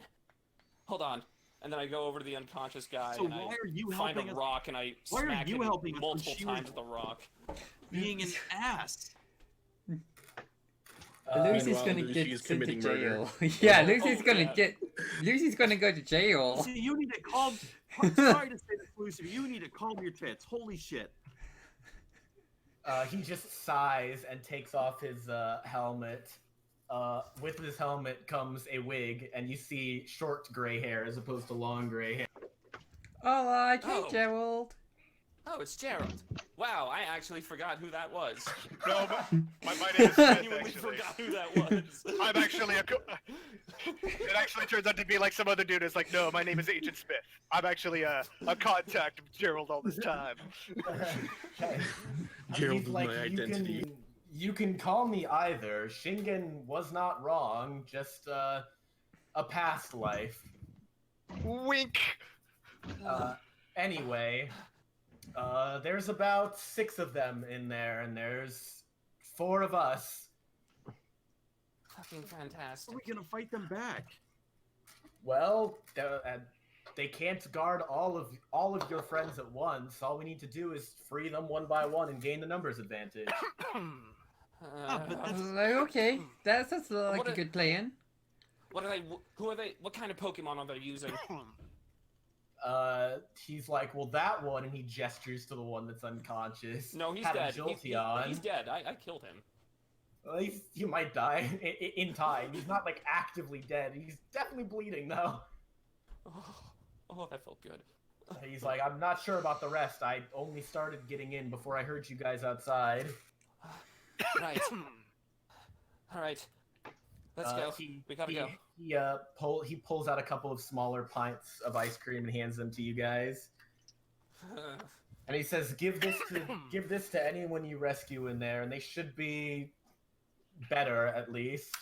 Hold on. And then I go over to the unconscious guy So and why I are you find helping a us? rock and I Why are smack you him helping us when multiple she was- times with the rock. being an ass. Lucy's Meanwhile, gonna Lucy's get sent to committing jail. murder. Yeah, Oh, Lucy's gonna yeah. get. Lucy's gonna go to jail. Lucy, you need to calm. Sorry to say this, Lucy, but you need to calm your tits. Holy shit. He just sighs and takes off his helmet. With his helmet comes a wig, and you see short gray hair as opposed to long gray hair. Oh, I can't, Oh. Gerald. Oh, it's Gerald. Wow, I actually forgot who that was. No, my name is Smith, Genuinely actually. forgot who that was. I'm actually It actually turns out to be like some other dude is like, no, my name is Agent Smith. I'm actually a contact of Gerald all this time. Gerald He's is like, my identity. You can call me either. Shingen was not wrong, just a past life. Wink. Anyway, there's about 6 of them in there, and there's 4 of us. Fucking fantastic. How are we gonna fight them back? Well, they can't guard all of your friends at once. All we need to do is free them one by one and gain the numbers advantage. but that's- Okay, that's like What a a- good plan. What are they? Who are they? What kind of Pokemon are they using? He's like, well, that one, and he gestures to the one that's unconscious. No, he's Had a dead. Jolteon. He's dead. I killed him. Well, he might die in time. He's not like actively dead. He's definitely bleeding though. Oh, that felt good. He's like, I'm not sure about the rest. I only started getting in before I heard you guys outside. Right. All right. Let's go. We gotta go. He pulls out a couple of smaller pints of ice cream and hands them to you guys. And he says, give this to anyone you rescue in there, and they should be better at least.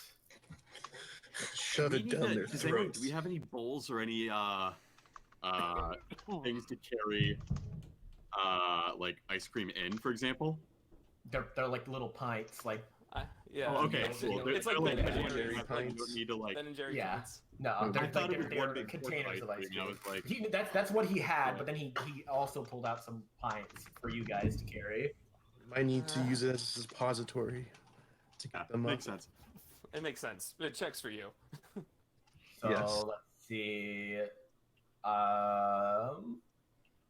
Shove We it need down to- their does anyone- throats. Do we have any bowls or any things to carry like ice cream in, for example? They're like little pints, like Yeah. Oh, okay, It's, cool. it's They're like Ben and Ben and Jerry's. Jerry like, pints. you don't need to like. Ben and Jerry Yeah. pints. no, I they're, thought it was they're one big containers of ice I cream. was like, That's what he had, but then he also pulled out some pints for you guys to carry. I need to use it as a suppository to yeah, get them up. makes sense. It makes sense. It checks for you. So Yes. let's see.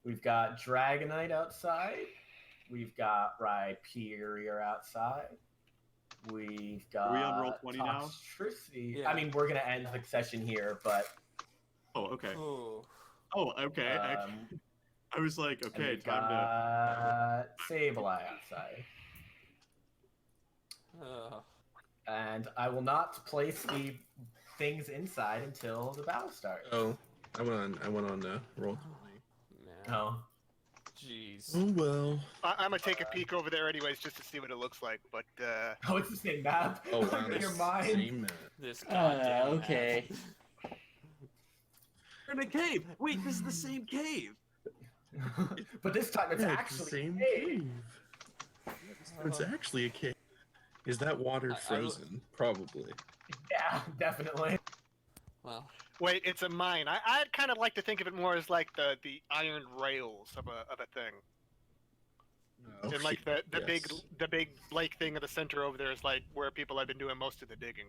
We've got Dragonite outside. We've got Rhyperior outside. We've got Are we on roll 20 now? Toxtricity. Yeah. I mean, we're gonna end the session here, but Oh, okay. Ooh. Oh, okay. I was like, and okay, we've time to. got Sableye outside. Ugh. And I will not place the things inside until the battle starts. Oh, I went on roll 20. Man. Oh. Jeez. Oh well. I'm gonna take a peek over there anyways, just to see what it looks like. But Oh, it's the same map. Oh wow, In this your mind. same map. This goddamn Okay. map. We're in a cave. Wait, this is the same cave. But this time it's Yeah, actually the same a cave. It's actually a cave. Is that water I- frozen? Probably. Yeah, definitely. Well, wait, it's a mine. I'd kind of like to think of it more as like the iron rails of a thing. Oh, And like shit, the yes. big lake thing in the center over there is like where people have been doing most of the digging.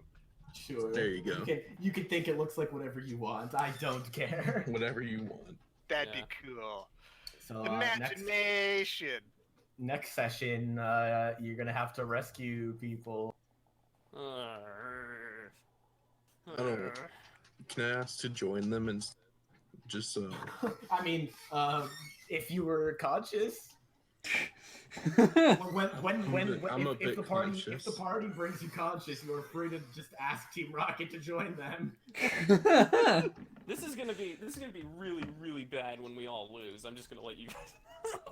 Sure. There you go. You can think it looks like whatever you want. I don't care. Whatever you want. That'd Yeah. be cool. So Imagination. next session, you're gonna have to rescue people. I don't. Can I ask to join them and just so? I mean, if you were conscious, when I'm a if bit the party if conscious. the party brings you conscious, you are free to just ask Team Rocket to join them. this is gonna be really, really bad when we all lose. I'm just gonna let you guys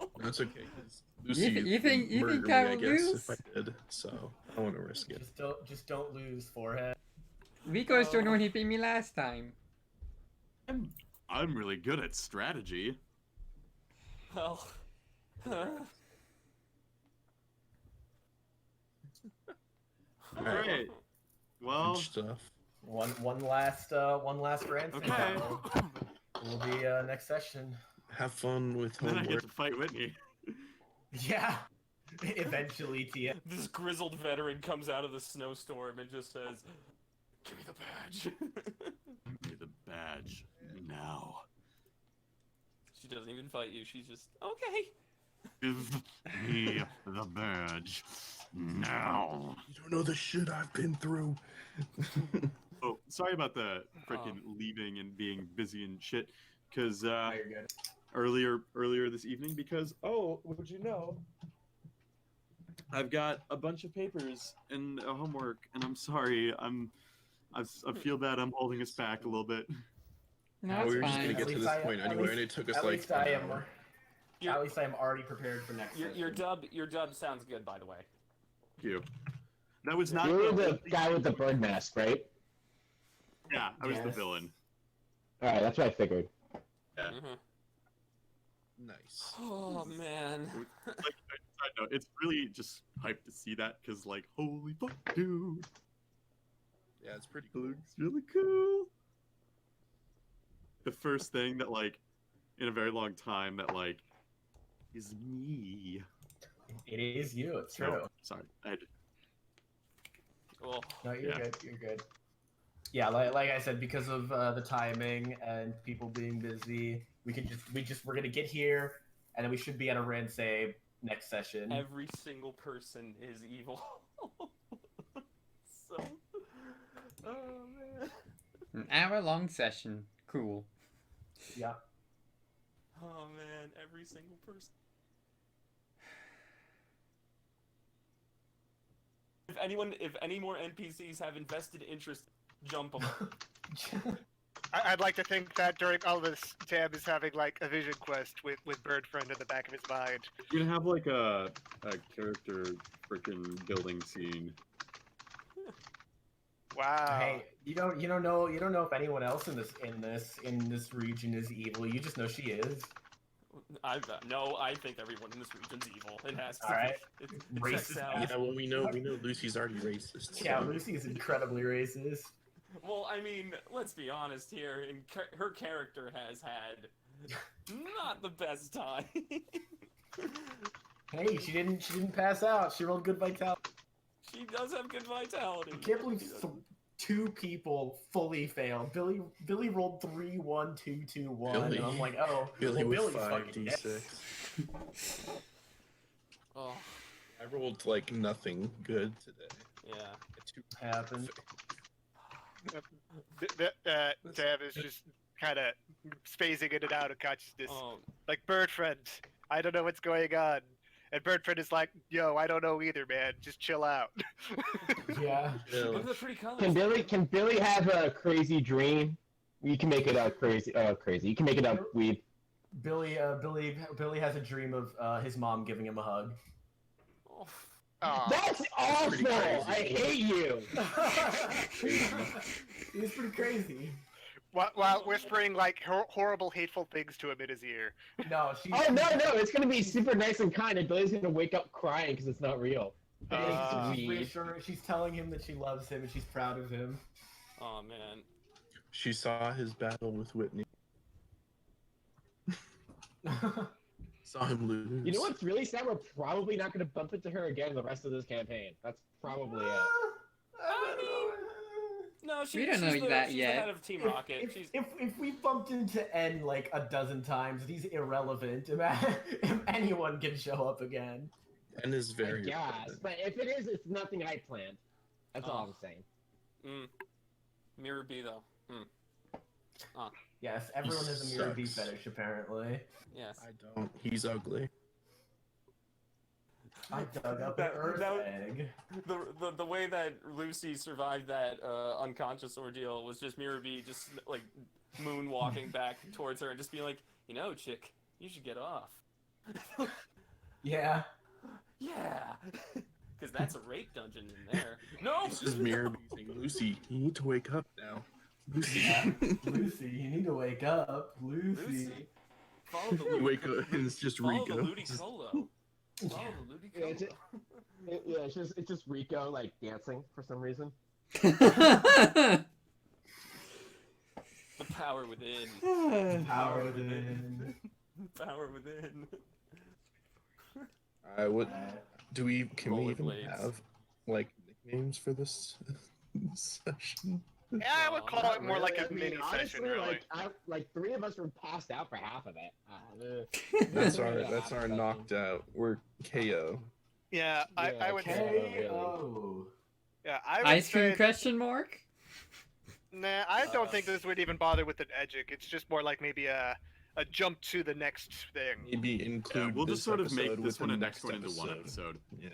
know. That's okay. 'Cause Lucy you think murdered me, I I will guess, lose? if I did. So I don't want to risk it. Just don't lose, forehead. Rico's the one who beat me last time. I'm really good at strategy. Well, All right. Alright. Well, Good stuff. One last grand Okay. finale will be next session. Have fun with then I get homework. to fight Whitney. Yeah. Eventually, Tia. This grizzled veteran comes out of the snowstorm and just says, "Give me the badge." Give me the badge now. She doesn't even fight you. She's just okay. Give me the badge now. You don't know the shit I've been through. Oh, sorry about the freaking leaving and being busy and shit. Because Oh, you're good. earlier this evening, because would you know? I've got a bunch of papers and homework, and I'm sorry. I feel bad. I'm holding us back a little bit. No, we it's were just gonna fine. get to this point anyway, and it took us At like least I am. an hour. At least I am already prepared for next. Your dub sounds good, by the way. Thank you. That was not You're the guy with the bird mask, right? Yeah, I was the Yes. villain. Alright, that's what I figured. Nice. Oh man. Like, side note, it's really just hype to see that because, like, holy fuck, dude, Yeah, it's pretty cool. looks really cool. The first thing that, like, in a very long time, that like is me. It is you. It's true. No, sorry, I had to. Oh, No, you're Yeah. good. You're good. Yeah, like I said, because of the timing and people being busy, we're gonna get here, and then we should be at a Ransay next session. every single person is evil. So, oh man. An hour-long session. Cool. Yeah. Oh man, every single person. If any more NPCs have invested interest, jump them. I'd like to think that during all this, Tam is having like a vision quest with Bird Friend in the back of his mind. We're gonna have like a character freaking building scene. Wow. Hey, you don't know if anyone else in this region is evil. You just know she is. No, I think everyone in this region's evil. It has to. Alright. It Racist. checks out. Yeah, well, we know Lucy's already racist. Yeah, so- Lucy is incredibly racist. Well, I mean, let's be honest here. Her character has had not the best time. Hey, she didn't pass out. She rolled good vitality. She does have good vitality. I can't believe two people fully failed. Billy rolled 3, 1, 2, 2, 1, Billy. and I'm like, oh, Billy well, with Billy's fucking 5d6. dead. Oh, I rolled like nothing good today. yeah. Happened. Tam is just kind of spacing in and out of consciousness. Oh, Like, Bird Friend, I don't know what's going on. And Bird Friend is like, yo, I don't know either, man. Just chill out. Yeah. look at the pretty colors. Can Billy have a crazy dream? You can make it crazy. Crazy. You can make it up weird. Billy has a dream of his mom giving him a hug. Oh, Aw. That's awful! pretty crazy. I hate you! It was pretty crazy. While whispering like horrible, hateful things to him in his ear. No, she's Oh no, it's gonna be super nice and kind, and Billy's gonna wake up crying because it's not real. she's reassuring. She's telling him that she loves him and she's proud of him. oh man. She saw his battle with Whitney. Saw him lose. You know what's really sad? We're probably not gonna bump into her again the rest of this campaign. That's probably it. No, We don't know she's that she's yet. the head of Team Rocket. She's If we bumped into N like a dozen times, he's irrelevant. If anyone can show up again. And is very. Yes, relevant. but if it is, it's nothing I planned. That's all I'm saying. Mirror B though. Yes, everyone has a mirror B Sucks. fetish apparently. Yes. I don't. He's ugly. I dug up an earth egg. The way that Lucy survived that unconscious ordeal was just Mirror B just like moonwalking back towards her and just being like, you know, chick, you should get off. Yeah. Yeah. Because that's a rape dungeon in there. No! This is Mirror saying, Lucy, you need to wake up now. Lucy. Yeah. Lucy, you need to wake up. Lucy. Lucy. Follow the You wake up and it's just Follow the Rico. Ludicolo. Follow the Ludicolo. It's just Rico like dancing for some reason. The power within. Power within. Power within. I would. Can we even Rollerblades. have like nicknames for this session? Yeah, I would call it more like a mini session, really. Like 3 of us were passed out for half of it. That's Half our session. knocked out. We're KO. Yeah, I would. KO. Yeah, I would Ice say. cream question mark? Nah, I don't think this would even bother with an edgic. It's just more like maybe a jump to the next thing. Maybe include. Yeah, we'll this just sort of make episode this with one the and next one into one episode. Yeah.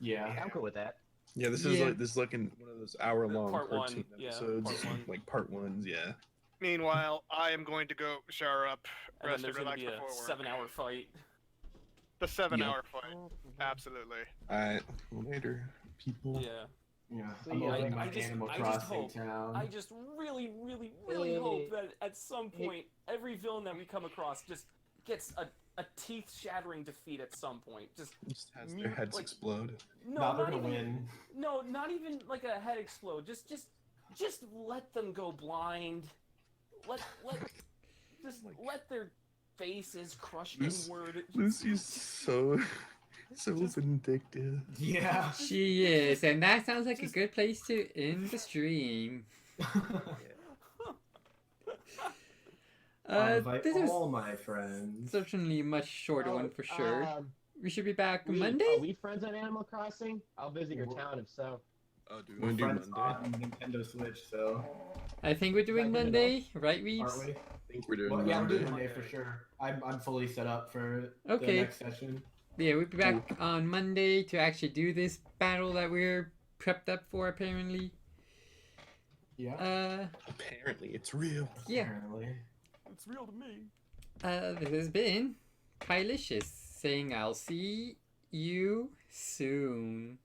Yeah. I'm cool with that. Yeah, this Yeah. is like one of those hour-long Part one, cartoon yeah, episodes, part one. like part ones. Yeah. Meanwhile, I am going to go shower up, And then rest there's and gonna relax be a before work. 7-hour fight. The 7-hour fight. Absolutely. Alright, later, people. Yeah. Yeah. So I'm yeah, opening I my just- Animal I just Crossing hope- town. I just really, really, really hope that at some Hey. point every villain that we come across just gets a teeth-shattering defeat at some point. Just Just has their heads like- explode. no, No, they're not gonna even win. no, not even like a head explode. Just let them go blind. Let just let their faces crush This- inward. Lucy's so vindictive. Yeah. She is, and that sounds like a good place to end the stream. Invite This is all my friends. certainly a much shorter one for sure. We should be back Are Monday? we friends on Animal Crossing? I'll visit your town if so. Oh, do we We're want to do friends Monday? on Nintendo Switch, so I think we're doing Is that good Monday, right, Reeves? aren't we? I think we're doing Well, yeah, I'm Monday. doing Monday for sure. I'm fully set up for Okay. the next session. Yeah, we'll be back on Monday to actually do this battle that we're prepped up for, apparently. Yeah. Apparently, it's real. Yeah. Apparently. It's real to me. This has been Pylicious saying I'll see you soon.